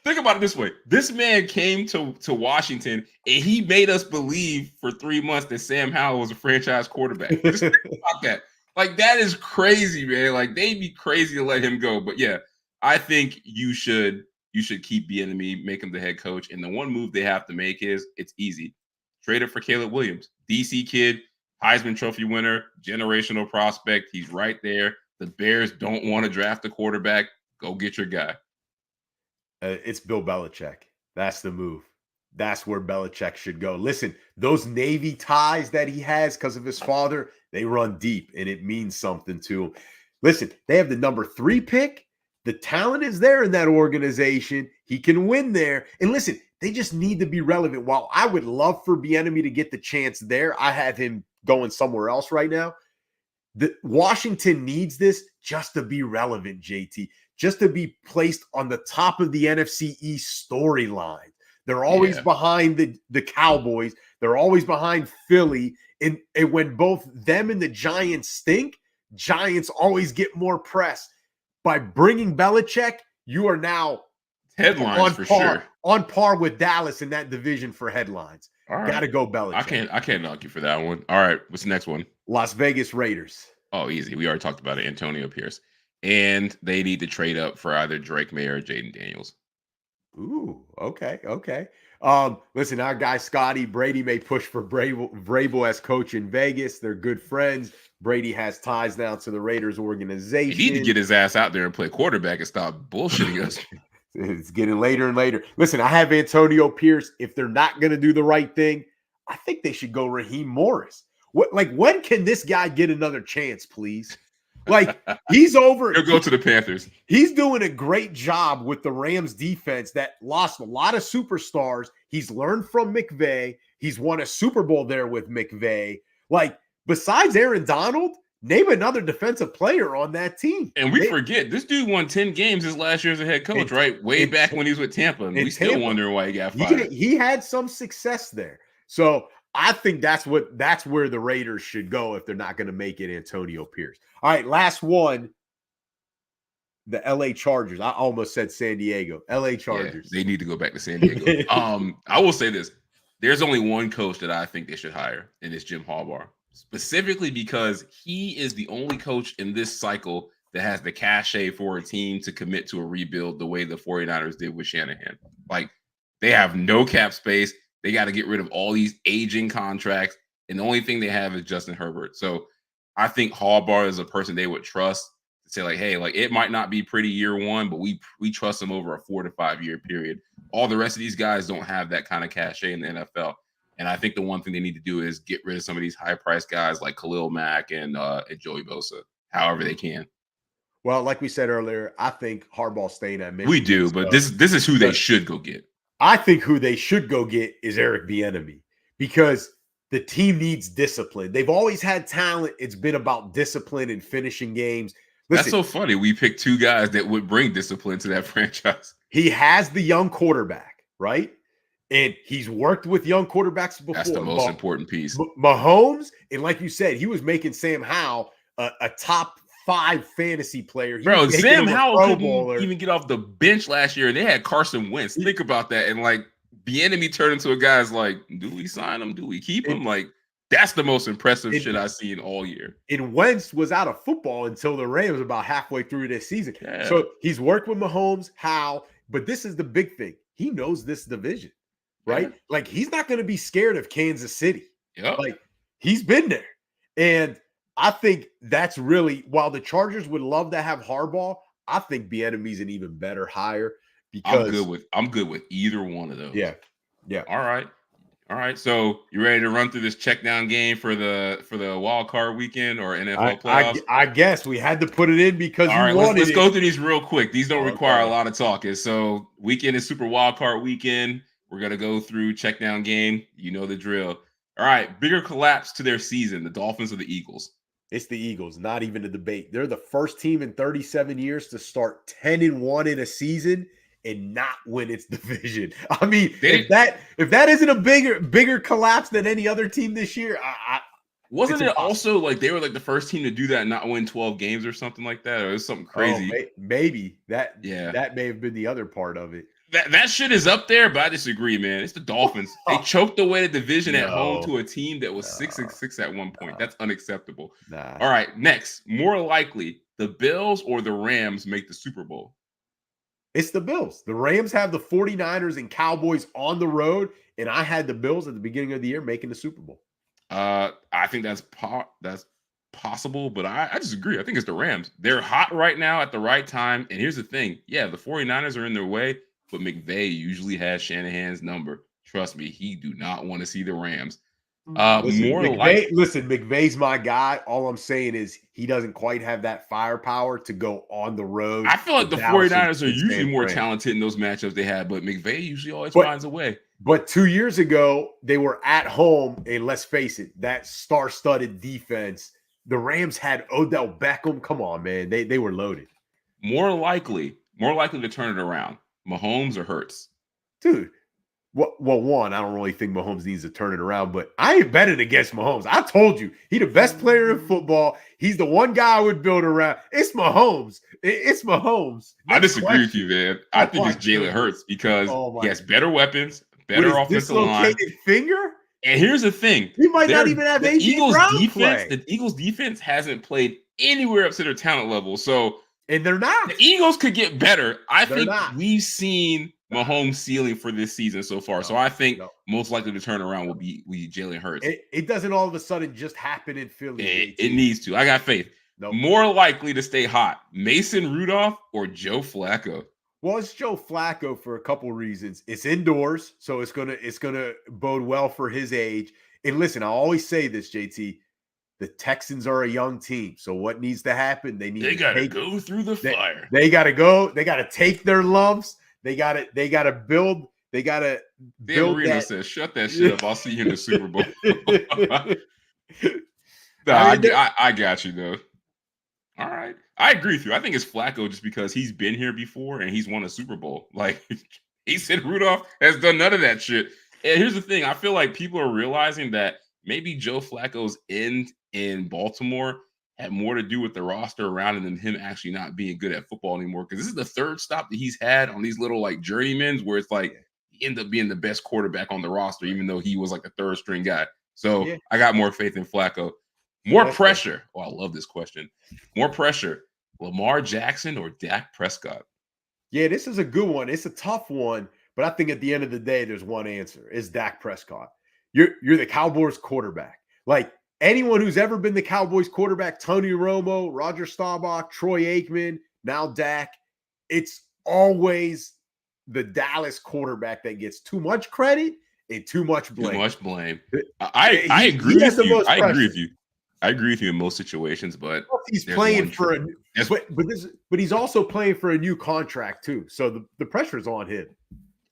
Speaker 4: think about it this way. This man came to Washington, and he made us believe for 3 months that Sam Howell was a franchise quarterback. Just think about that. Like, that is crazy, man. Like, they'd be crazy to let him go. But yeah, I think you should keep Bieniemy, make him the head coach. And the one move they have to make is, it's easy. Trade it for Caleb Williams. DC kid, Heisman Trophy winner, generational prospect. He's right there. The Bears don't want to draft a quarterback. Go get your guy.
Speaker 3: It's Bill Belichick. That's the move. That's where Belichick should go. Listen, those Navy ties that he has because of his father, they run deep, and it means something to him. Listen, they have the number 3 pick. The talent is there in that organization. He can win there. And listen, they just need to be relevant. While I would love for Bieniemy to get the chance there, I have him going somewhere else right now. Washington needs this just to be relevant, JT, just to be placed on the top of the NFC East storyline. They're always behind the Cowboys. They're always behind Philly. And when both them and the Giants stink, Giants always get more press. By bringing Belichick, you are now
Speaker 4: headlines for sure.
Speaker 3: On par with Dallas in that division for headlines.
Speaker 4: All right.
Speaker 3: Got to go Belichick.
Speaker 4: I can't knock you for that one. All right, what's the next one?
Speaker 3: Las Vegas Raiders.
Speaker 4: Oh, easy. We already talked about it. Antonio Pierce. And they need to trade up for either Drake May or Jaden Daniels.
Speaker 3: Ooh, okay. Listen, our guy Scotty Brady may push for Vrabel as coach in Vegas. They're good friends. Brady has ties now to the Raiders organization.
Speaker 4: He need to get his ass out there and play quarterback and stop bullshitting us.
Speaker 3: It's getting later and later. Listen, I have Antonio Pierce. If they're not going to do the right thing, I think they should go Raheem Morris. When can this guy get another chance, please? Like, he's over.
Speaker 4: He'll go to the Panthers.
Speaker 3: He's doing a great job with the Rams defense that lost a lot of superstars. He's learned from McVay. He's won a Super Bowl there with McVay. Like, besides Aaron Donald, name another defensive player on that team.
Speaker 4: And we forget, this dude won 10 games his last year as a head coach, right? Way back when he was with Tampa. And we still wondering why he got fired.
Speaker 3: He had some success there. So I think that's where the Raiders should go if they're not going to make it Antonio Pierce. All right, last one. The LA Chargers. I almost said San Diego. LA Chargers.
Speaker 4: Yeah, they need to go back to San Diego. I will say this. There's only one coach that I think they should hire, and it's Jim Harbaugh. Specifically because he is the only coach in this cycle that has the cachet for a team to commit to a rebuild the way the 49ers did with Shanahan. Like, they have no cap space. They got to get rid of all these aging contracts. And the only thing they have is Justin Herbert. So I think Harbaugh is a person they would trust to say, like, hey, like, it might not be pretty year one, but we trust him over a 4 to 5 year period. All the rest of these guys don't have that kind of cachet in the NFL. And I think the one thing they need to do is get rid of some of these high-priced guys like Khalil Mack and Joey Bosa, however they can.
Speaker 3: Well, like we said earlier, I think Harbaugh's staying at Michigan.
Speaker 4: We do, but this is who they should go get.
Speaker 3: I think who they should go get is Eric Bieniemy because the team needs discipline. They've always had talent. It's been about discipline and finishing games. Listen,
Speaker 4: that's so funny. We picked 2 guys that would bring discipline to that franchise.
Speaker 3: He has the young quarterback, right? And he's worked with young quarterbacks before.
Speaker 4: That's the most important piece.
Speaker 3: Mahomes, and like you said, he was making Sam Howell a top 5 fantasy player.
Speaker 4: Bro, Sam Howell couldn't even get off the bench last year, and they had Carson Wentz. Think about that. And, like, Bieniemy turned into a guy's like, do we sign him? Do we keep him? Like, that's the most impressive shit I've seen all year.
Speaker 3: And Wentz was out of football until the Rams about halfway through this season.
Speaker 4: Yeah.
Speaker 3: So he's worked with Mahomes, Howell, but this is the big thing. He knows this division. Right? Yeah. Like, he's not going to be scared of Kansas City.
Speaker 4: Yep.
Speaker 3: Like, he's been there. And I think that's really, while the Chargers would love to have Harbaugh, I think Bieniemy's an even better hire because
Speaker 4: I'm good with either one of those.
Speaker 3: Yeah.
Speaker 4: All right. So you ready to run through this check down game for the wild card weekend or NFL playoffs?
Speaker 3: I guess we had to put it in because
Speaker 4: all right. Let's go through these real quick. These don't require a lot of talking. So weekend is super wild card weekend. We're gonna go through check down game. You know the drill. All right. Bigger collapse to their season: the Dolphins or the Eagles?
Speaker 3: It's the Eagles, not even a debate. They're the first team in 37 years to start 10-1 in a season and not win its division. I mean, if that isn't a bigger collapse than any other team this year,
Speaker 4: wasn't it also like they were like the first team to do that and not win 12 games or something like that? Or it was something crazy.
Speaker 3: Maybe that may have been the other part of it.
Speaker 4: That shit is up there, but I disagree, man. It's the Dolphins. They choked away the division at home to a team that was 6-6 at one point. That's unacceptable. All right, next. More likely, the Bills or the Rams make the Super Bowl?
Speaker 3: It's the Bills. The Rams have the 49ers and Cowboys on the road, and I had the Bills at the beginning of the year making the Super Bowl.
Speaker 4: I think that's possible, but I disagree. I think it's the Rams. They're hot right now at the right time, and here's the thing. Yeah, the 49ers are in their way, but McVay usually has Shanahan's number. Trust me, he do not want to see the Rams.
Speaker 3: McVay's my guy. All I'm saying is he doesn't quite have that firepower to go on the road.
Speaker 4: I feel like the 49ers are usually more talented in those matchups they have, but McVay usually always finds a way.
Speaker 3: But 2 years ago, they were at home, and let's face it, that star-studded defense. The Rams had Odell Beckham. Come on, man. They were loaded.
Speaker 4: More likely to turn it around. Mahomes or Hurts?
Speaker 3: Dude, well, one, I don't really think Mahomes needs to turn it around, but I ain't betting against Mahomes. I told you, he's the best player in football. He's the one guy I would build around. It's Mahomes. It's Mahomes.
Speaker 4: I disagree with you, man. I think it's Jalen Hurts because he has better weapons, better offensive line.
Speaker 3: Finger?
Speaker 4: And here's the thing.
Speaker 3: He might not even have A.J. Brown play.
Speaker 4: The Eagles defense hasn't played anywhere up to their talent level. So
Speaker 3: and they're not.
Speaker 4: The Eagles could get better. We've seen Mahomes' ceiling for this season so far. So I think most likely to turn around will be Jalen Hurts.
Speaker 3: It doesn't all of a sudden just happen in Philly.
Speaker 4: It needs to. I got faith. More likely to stay hot, Mason Rudolph or Joe Flacco?
Speaker 3: Well, it's Joe Flacco for a couple reasons. It's indoors, so it's gonna bode well for his age. And listen, I always say this, JT. The Texans are a young team, so what needs to happen? They
Speaker 4: got to go through the fire.
Speaker 3: They got to go. They got to take their lumps. They got to build. They got to build.
Speaker 4: Marino says, "Shut that shit up. I'll see you in the Super Bowl." I got you though. All right, I agree with you. I think it's Flacco just because he's been here before and he's won a Super Bowl. Like he said, Rudolph has done none of that shit. And here's the thing: I feel like people are realizing that maybe Joe Flacco's end in Baltimore had more to do with the roster around him than him actually not being good at football anymore. Because this is the third stop that he's had on these little like journeymans where it's like he ended up being the best quarterback on the roster, even though he was like a third string guy. So I got more faith in Flacco. More pressure. Oh, I love this question. More pressure. Lamar Jackson or Dak Prescott?
Speaker 3: Yeah, this is a good one. It's a tough one, but I think at the end of the day, there's one answer. It's Dak Prescott. You're the Cowboys quarterback. Like anyone who's ever been the Cowboys quarterback, Tony Romo, Roger Staubach, Troy Aikman, now Dak, it's always the Dallas quarterback that gets too much credit and too much blame.
Speaker 4: Too much blame. I agree with you. I agree with you. I agree with you in most situations, but
Speaker 3: he's playing for but he's also playing for a new contract too. So the pressure's on him.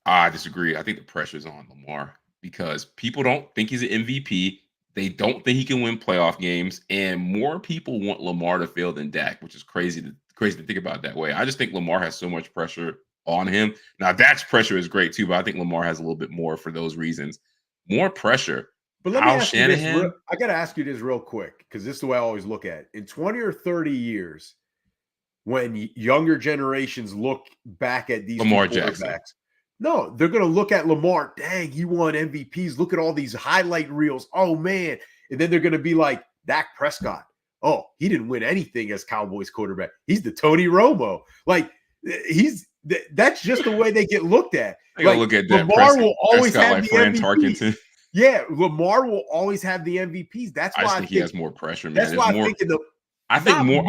Speaker 4: I disagree. I think the pressure's on Lamar because people don't think he's an MVP. They don't think he can win playoff games, and more people want Lamar to fail than Dak, which is crazy to think about it that way. I just think Lamar has so much pressure on him. Now, Dak's pressure is great too, but I think Lamar has a little bit more for those reasons. More pressure.
Speaker 3: But let me ask you this. I got to ask you this real quick because this is the way I always look at it. In 20 or 30 years, when younger generations look back at these
Speaker 4: Lamar Jackson,
Speaker 3: no, they're going to look at Lamar. Dang, he won MVPs. Look at all these highlight reels. Oh, man. And then they're going to be like, Dak Prescott. Oh, he didn't win anything as Cowboys quarterback. He's the Tony Romo. Like, that's just the way they get looked at.
Speaker 4: Like, look at that.
Speaker 3: Lamar will always
Speaker 4: Prescott
Speaker 3: have
Speaker 4: like
Speaker 3: the
Speaker 4: Fran
Speaker 3: MVP.
Speaker 4: Tarkenton.
Speaker 3: Yeah, Lamar will always have the MVPs. That's why
Speaker 4: I just think he has more pressure, man.
Speaker 3: That's why I think
Speaker 4: I think
Speaker 3: not
Speaker 4: more.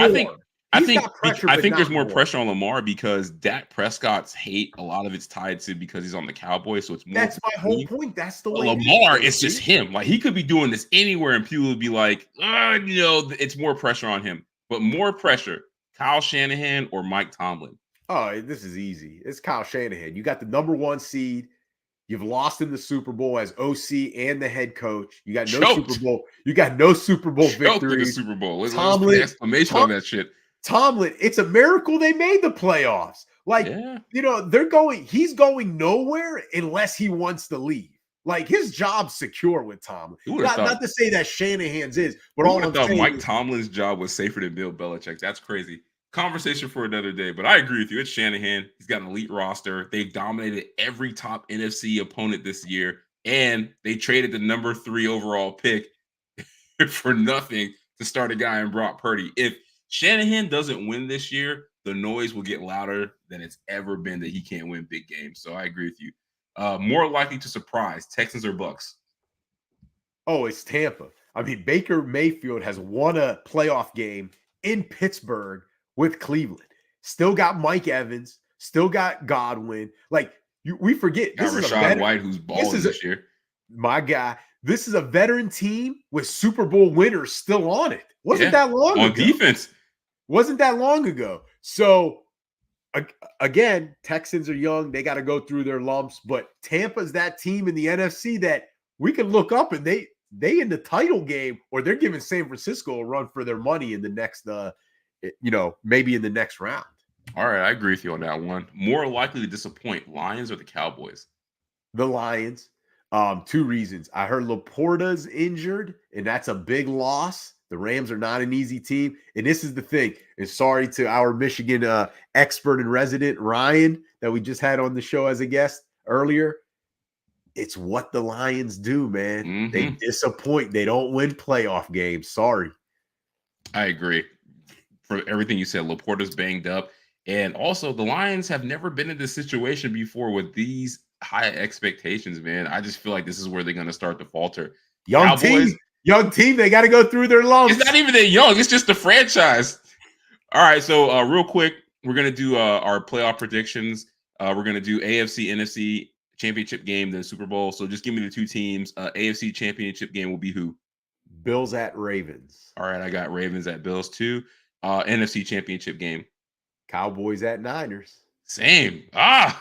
Speaker 3: He's got pressure,
Speaker 4: I
Speaker 3: but
Speaker 4: think there's
Speaker 3: not
Speaker 4: more pressure on Lamar because Dak Prescott's hate, a lot of it's tied to because he's on the Cowboys. So it's more.
Speaker 3: That's my whole point. That's the way
Speaker 4: Lamar, it's just him. Like he could be doing this anywhere, and people would be like, it's more pressure on him. But more pressure, Kyle Shanahan or Mike Tomlin?
Speaker 3: Oh, this is easy. It's Kyle Shanahan. You got the number 1 seed. You've lost in the Super Bowl as OC and the head coach. You got no Super Bowl. You got no Super Bowl victories.
Speaker 4: In the Super Bowl. Let's
Speaker 3: Tomlin,
Speaker 4: put an exclamation on that shit.
Speaker 3: Tomlin, it's a miracle they made the playoffs. Like, he's going nowhere unless he wants to leave. Like, his job's secure with Tomlin. Not to say that Shanahan's is, but all I'm saying
Speaker 4: Mike Tomlin's job was safer than Bill Belichick. That's crazy. Conversation for another day, but I agree with you. It's Shanahan. He's got an elite roster. They've dominated every top NFC opponent this year, and they traded the number 3 overall pick for nothing to start a guy in Brock Purdy. If Shanahan doesn't win this year, the noise will get louder than it's ever been that he can't win big games. So I agree with you. More likely to surprise, Texans or Bucks?
Speaker 3: Oh, it's Tampa. I mean, Baker Mayfield has won a playoff game in Pittsburgh with Cleveland. Still got Mike Evans. Still got Godwin. Like, we forget.
Speaker 4: Got
Speaker 3: This
Speaker 4: Rachaad
Speaker 3: is
Speaker 4: White, who's balling this year.
Speaker 3: My guy. This is a veteran team with Super Bowl winners still on it. Wasn't that long ago.
Speaker 4: On defense.
Speaker 3: Wasn't that long ago. So, again, Texans are young. They got to go through their lumps. But Tampa's that team in the NFC that we can look up, and they in the title game, or they're giving San Francisco a run for their money in the next maybe in the next round.
Speaker 4: All right, I agree with you on that one. More likely to disappoint, Lions or the Cowboys?
Speaker 3: The Lions. 2 reasons. I heard Laporta's injured, and that's a big loss. The Rams are not an easy team. And this is the thing. And sorry to our Michigan expert and resident, Ryan, that we just had on the show as a guest earlier. It's what the Lions do, man. Mm-hmm. They disappoint. They don't win playoff games. Sorry.
Speaker 4: I agree. For everything you said, Laporta's banged up. And also, the Lions have never been in this situation before with these high expectations, man. I just feel like this is where they're going to start to falter.
Speaker 3: Young team, they got to go through their lumps.
Speaker 4: It's not even that young. It's just the franchise. All right, so real quick, we're going to do our playoff predictions. We're going to do AFC, NFC championship game, then Super Bowl. So just give me the 2 teams. AFC championship game will be who?
Speaker 3: Bills at Ravens.
Speaker 4: All right, I got Ravens at Bills too. NFC championship game.
Speaker 3: Cowboys at Niners.
Speaker 4: Same. All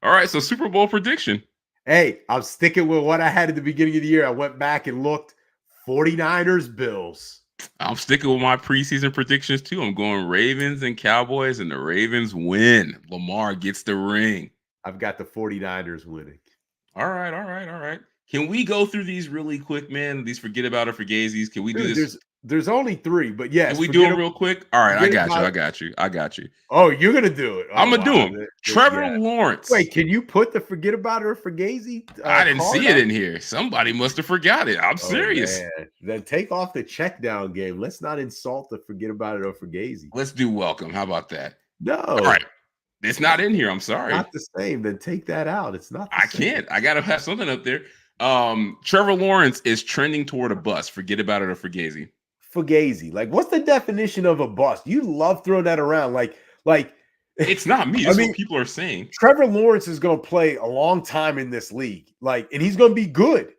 Speaker 4: right, so Super Bowl prediction.
Speaker 3: Hey, I'm sticking with what I had at the beginning of the year. I went back and looked. 49ers, Bills.
Speaker 4: I'm sticking with my preseason predictions too. I'm going Ravens and Cowboys, and the Ravens win. Lamar gets the ring.
Speaker 3: I've got the 49ers winning.
Speaker 4: All right. Can we go through these really quick, man? These forget about it for Gazies. Can we do this?
Speaker 3: There's only 3, but yes.
Speaker 4: Can we do them real quick? All right, I got you.
Speaker 3: Oh, you're going to do it.
Speaker 4: I'm going to do them. Trevor Lawrence.
Speaker 3: Wait, can you put the forget about it or for Gazy?
Speaker 4: I didn't see it in here. Somebody must have forgot it. I'm serious.
Speaker 3: Man. Then take off the check down game. Let's not insult the forget about it or for Gazy.
Speaker 4: Let's do welcome. How about that?
Speaker 3: No.
Speaker 4: All right. It's not in here. I'm sorry.
Speaker 3: Not the same. Then take that out. It's not the same.
Speaker 4: Can't. I got to have something up there. Trevor Lawrence is trending toward a bust. Forget about it or for Gazy.
Speaker 3: Fugazi. Like, what's the definition of a bust? You love throwing that around. Like
Speaker 4: it's not me. That's what people are saying.
Speaker 3: Trevor Lawrence is going to play a long time in this league. Like, and he's going to be good.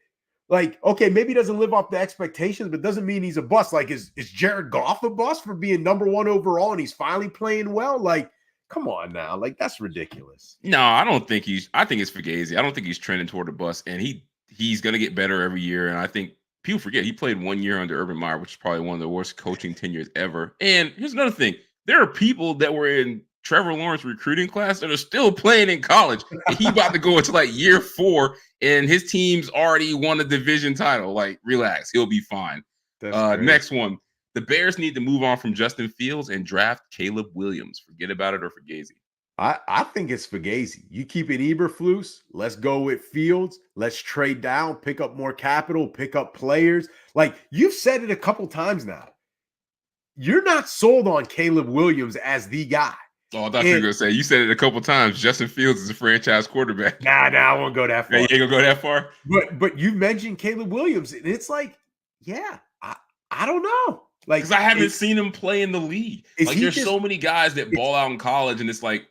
Speaker 3: Like, okay, maybe he doesn't live up to expectations, but doesn't mean he's a bust. Like, is Jared Goff a bust for being number 1 overall and he's finally playing well? Like, come on now. Like, that's ridiculous.
Speaker 4: No, I don't think I think it's Fugazi. I don't think he's trending toward a bust, and he's going to get better every year. And I think people forget he played 1 year under Urban Meyer, which is probably one of the worst coaching tenures ever. And here's another thing. There are people that were in Trevor Lawrence recruiting class that are still playing in college. And he about to go into like year 4, and his team's already won a division title. Like, relax. He'll be fine. Next one. The Bears need to move on from Justin Fields and draft Caleb Williams. Forget about it or Fugazi.
Speaker 3: I think it's Fugazi. You keep it Eberflus. Let's go with Fields. Let's trade down, pick up more capital, pick up players. Like, you've said it a couple times now. You're not sold on Caleb Williams as the guy.
Speaker 4: Oh, I thought you were going to say, you said it a couple times, Justin Fields is a franchise quarterback.
Speaker 3: Nah, I won't go that far.
Speaker 4: You ain't going to go that far?
Speaker 3: But you mentioned Caleb Williams, and it's like, yeah, I don't know. Like,
Speaker 4: because I haven't seen him play in the league. Like, there's so many guys that ball out in college, and it's like,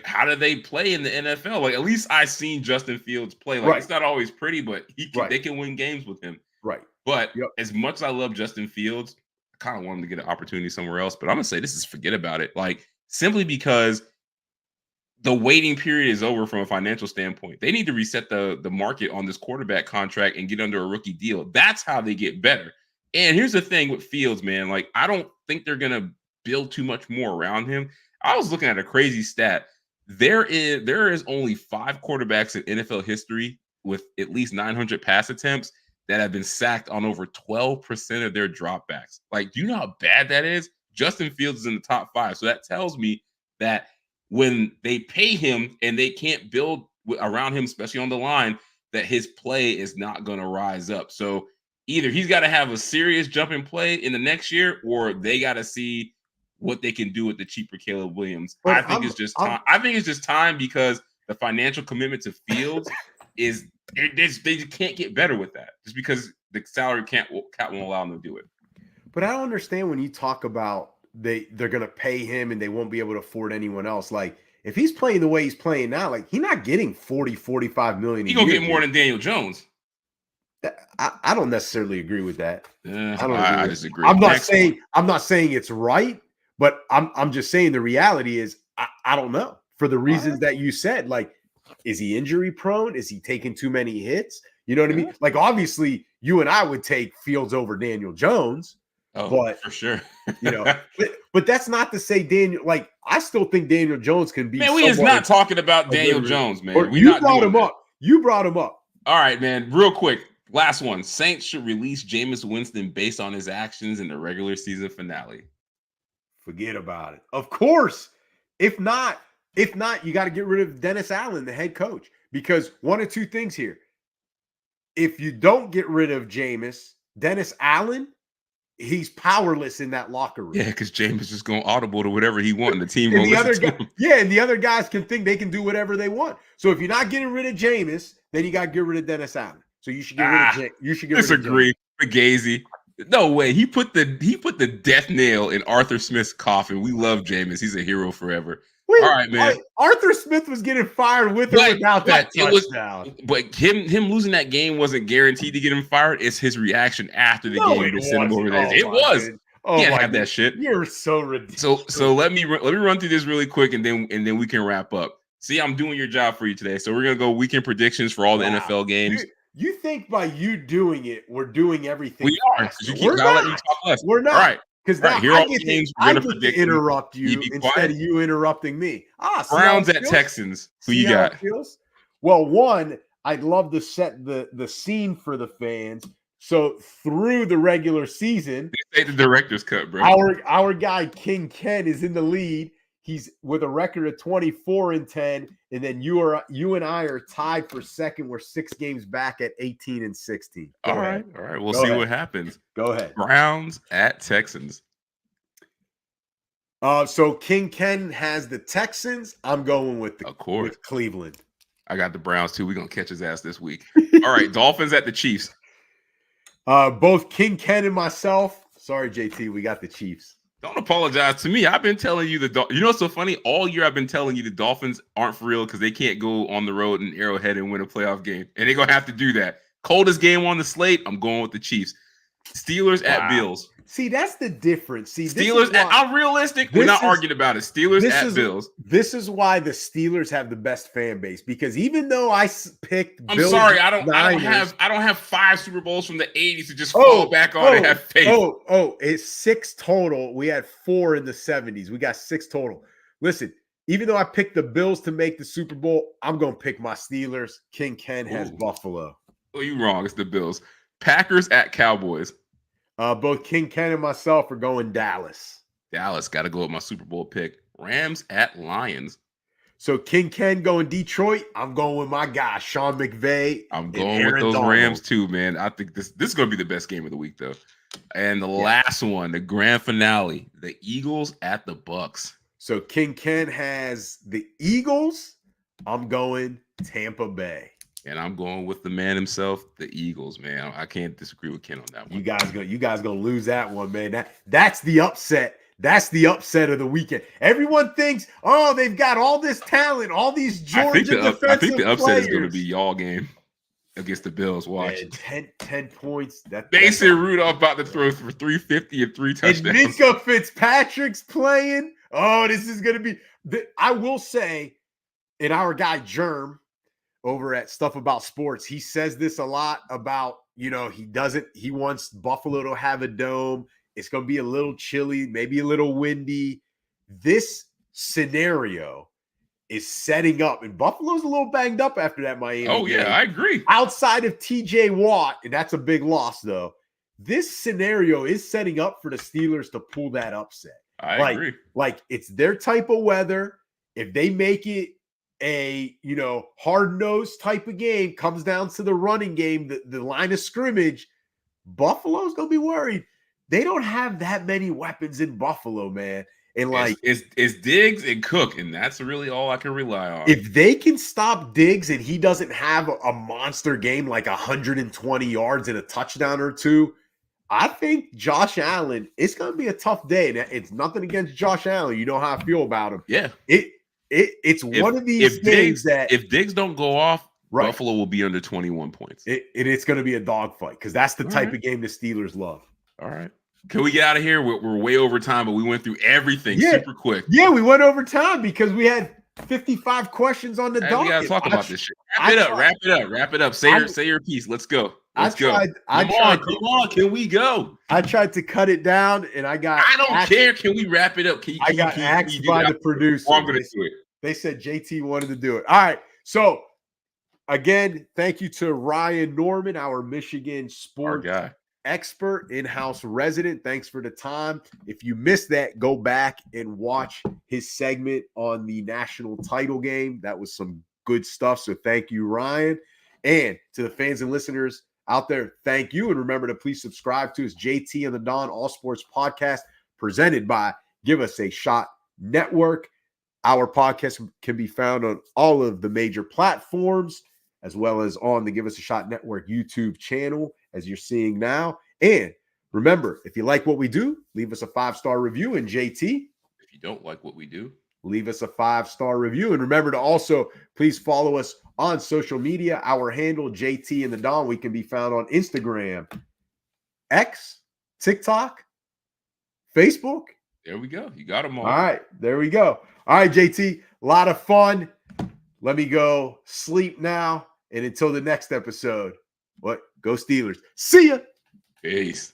Speaker 4: how do they play in the NFL? Like, at least I've seen Justin Fields play. Like, it's not always pretty, but they can win games with him.
Speaker 3: Right.
Speaker 4: But as much as I love Justin Fields, I kind of want him to get an opportunity somewhere else. But I'm going to say this is forget about it. Like, simply because the waiting period is over from a financial standpoint. They need to reset the market on this quarterback contract and get under a rookie deal. That's how they get better. And here's the thing with Fields, man. Like, I don't think they're going to build too much more around him. I was looking at a crazy stat. There is only 5 quarterbacks in NFL history with at least 900 pass attempts that have been sacked on over 12% of their dropbacks. Like, do you know how bad that is? Justin Fields is in the top 5. So that tells me that when they pay him and they can't build around him, especially on the line, that his play is not going to rise up. So either he's got to have a serious jump in play in the next year, or they got to see what they can do with the cheaper Caleb Williams. I think it's just time. I think it's just time because the financial commitment to Fields is they can't get better with that just because the salary cap won't allow them to do it.
Speaker 3: But I don't understand when you talk about they're going to pay him and they won't be able to afford anyone else. Like, if he's playing the way he's playing now, like, he's not getting 40-45 million.
Speaker 4: He's going to get more than Daniel Jones.
Speaker 3: I don't necessarily agree with that.
Speaker 4: I disagree.
Speaker 3: I'm not saying it's right, but I'm just saying the reality is I don't know for the reasons that you said. Like, is he injury prone? Is he taking too many hits? You know what I mean? Like, obviously, you and I would take Fields over Daniel Jones.
Speaker 4: Oh,
Speaker 3: but
Speaker 4: for sure.
Speaker 3: You know, but that's not to say Daniel. Like, I still think Daniel Jones can be.
Speaker 4: Man, we is not talking about Daniel Jones, man.
Speaker 3: You brought him up. You brought him up.
Speaker 4: All right, man. Real quick, last one. Saints should release Jameis Winston based on his actions in the regular season finale.
Speaker 3: Forget about it. Of course. If not, you got to get rid of Dennis Allen, the head coach, because one of two things here. If you don't get rid of Jameis, Dennis Allen, he's powerless in that locker room.
Speaker 4: Yeah, because Jameis is just going audible to whatever he wants, and the team
Speaker 3: and the other guys can think they can do whatever they want. So if you're not getting rid of Jameis, then you got to get rid of Dennis Allen. So you should get rid of you should get
Speaker 4: disagree with Gazy. No way. He put the death nail in Arthur Smith's coffin. We love Jameis. He's a hero forever.
Speaker 3: Wait,
Speaker 4: all right, man.
Speaker 3: Arthur Smith was getting fired with or without that touchdown.
Speaker 4: But him losing that game wasn't guaranteed to get him fired. It's his reaction after the game to send him over there. It was. Can't have that shit.
Speaker 3: You're so ridiculous.
Speaker 4: So let me run through this really quick, and then we can wrap up. See, I'm doing your job for you today. So we're gonna go weekend predictions for all the NFL games.
Speaker 3: You think by you doing it, we're doing everything?
Speaker 4: We are. We're not.
Speaker 3: We're not.
Speaker 4: All right.
Speaker 3: Because now I get to interrupt you instead of you interrupting me.
Speaker 4: Browns at Texans. Who you got?
Speaker 3: Well, one, I'd love to set the scene for the fans. So through the regular season,
Speaker 4: they say the director's cut, bro.
Speaker 3: Our guy King Ken is in the lead. He's with a record of 24-10, and then you and I are tied for second. We're 6 games back at 18-16.
Speaker 4: All right. We'll see what happens.
Speaker 3: Go ahead.
Speaker 4: Browns at Texans.
Speaker 3: So King Ken has the Texans. I'm going with with Cleveland.
Speaker 4: I got the Browns too. We're gonna catch his ass this week. All right, Dolphins at the Chiefs.
Speaker 3: Both King Ken and myself. Sorry, JT, we got the Chiefs.
Speaker 4: Don't apologize to me. I've been telling you you know what's so funny? All year I've been telling you the Dolphins aren't for real because they can't go on the road in Arrowhead and win a playoff game. And they're going to have to do that. Coldest game on the slate, I'm going with the Chiefs. Steelers at Bills.
Speaker 3: See, that's the difference. See,
Speaker 4: Steelers I'm realistic. We're not arguing about it. Steelers at Bills.
Speaker 3: This is why the Steelers have the best fan base, because even though I picked
Speaker 4: I'm sorry, I don't have 5 Super Bowls from the 80s to just fall back on and have faith.
Speaker 3: It's 6 total. We had 4 in the 70s. We got 6 total. Listen, even though I picked the Bills to make the Super Bowl, I'm going to pick my Steelers. King Ken has Buffalo.
Speaker 4: Oh, you wrong. It's the Bills. Packers at Cowboys.
Speaker 3: Both King Ken and myself are going Dallas.
Speaker 4: Dallas, got to go with my Super Bowl pick. Rams at Lions.
Speaker 3: So King Ken going Detroit. I'm going with my guy, Sean McVay.
Speaker 4: I'm going with those Rams too, man. I think this is going to be the best game of the week, though. And the last one, the grand finale, the Eagles at the Bucks.
Speaker 3: So King Ken has the Eagles. I'm going Tampa Bay.
Speaker 4: And I'm going with the man himself, the Eagles, man. I can't disagree with Ken on that one.
Speaker 3: You guys gonna lose that one, man. That's the upset. That's the upset of the weekend. Everyone thinks, oh, they've got all this talent, all these Georgia defensive players.
Speaker 4: I think the upset is going to be y'all game against the Bills. Watch.
Speaker 3: Man, 10 points.
Speaker 4: Mason Rudolph about to throw for 350 and 3 touchdowns.
Speaker 3: And Minka Fitzpatrick's playing. Oh, this is going to be. I will say, and our guy Germ over at Stuff About Sports, he says this a lot about, he wants Buffalo to have a dome. It's going to be a little chilly, maybe a little windy. This scenario is setting up, and Buffalo's a little banged up after that Miami game.
Speaker 4: I agree.
Speaker 3: Outside of TJ Watt, and that's a big loss, though. This scenario is setting up for the Steelers to pull that upset.
Speaker 4: I agree.
Speaker 3: Like, it's their type of weather. If they make it a, hard-nosed type of game, comes down to the running game, the line of scrimmage, Buffalo's going to be worried. They don't have that many weapons in Buffalo, man. And
Speaker 4: it's Diggs and Cook, and that's really all I can rely on.
Speaker 3: If they can stop Diggs and he doesn't have a monster game like 120 yards and a touchdown or two, I think Josh Allen, it's going to be a tough day. And it's nothing against Josh Allen. You know how I feel about him.
Speaker 4: Yeah.
Speaker 3: It's one of these games that
Speaker 4: if Diggs don't go off,
Speaker 3: right,
Speaker 4: Buffalo will be under 21 points.
Speaker 3: It's going to be a dogfight because that's the type of game the Steelers love.
Speaker 4: All right. Can we get out of here? We're way over time, but we went through everything super quick.
Speaker 3: Yeah, we went over time because we had 55 questions on the docket.
Speaker 4: We got to talk about this shit. Wrap it up. Say your piece. Let's go. Come on. Can we go?
Speaker 3: I tried to cut it down, and I
Speaker 4: don't care. Can we wrap it up?
Speaker 3: I got axed by the producer.
Speaker 4: I'm going to do it.
Speaker 3: They said JT wanted to do it. All right. So, again, thank you to Ryan Norman, our Michigan sports
Speaker 4: guy.
Speaker 3: Expert, in-house resident. Thanks for the time. If you missed that, go back and watch his segment on the national title game. That was some good stuff. So thank you, Ryan. And to the fans and listeners out there, thank you. And remember to please subscribe to us, JT and the Don All Sports Podcast, presented by Give Us a Shot Network. Our podcast can be found on all of the major platforms, as well as on the Give Us a Shot Network YouTube channel, as you're seeing now. And remember, if you like what we do, leave us a 5-star review. And JT,
Speaker 4: if you don't like what we do,
Speaker 3: leave us a 5-star review. And remember to also please follow us on social media. Our handle, JT and the Don, we can be found on Instagram, X, TikTok, Facebook.
Speaker 4: There we go. You got them all.
Speaker 3: All right, there we go. All right, JT, a lot of fun. Let me go sleep now. And until the next episode, go Steelers. See ya.
Speaker 4: Peace.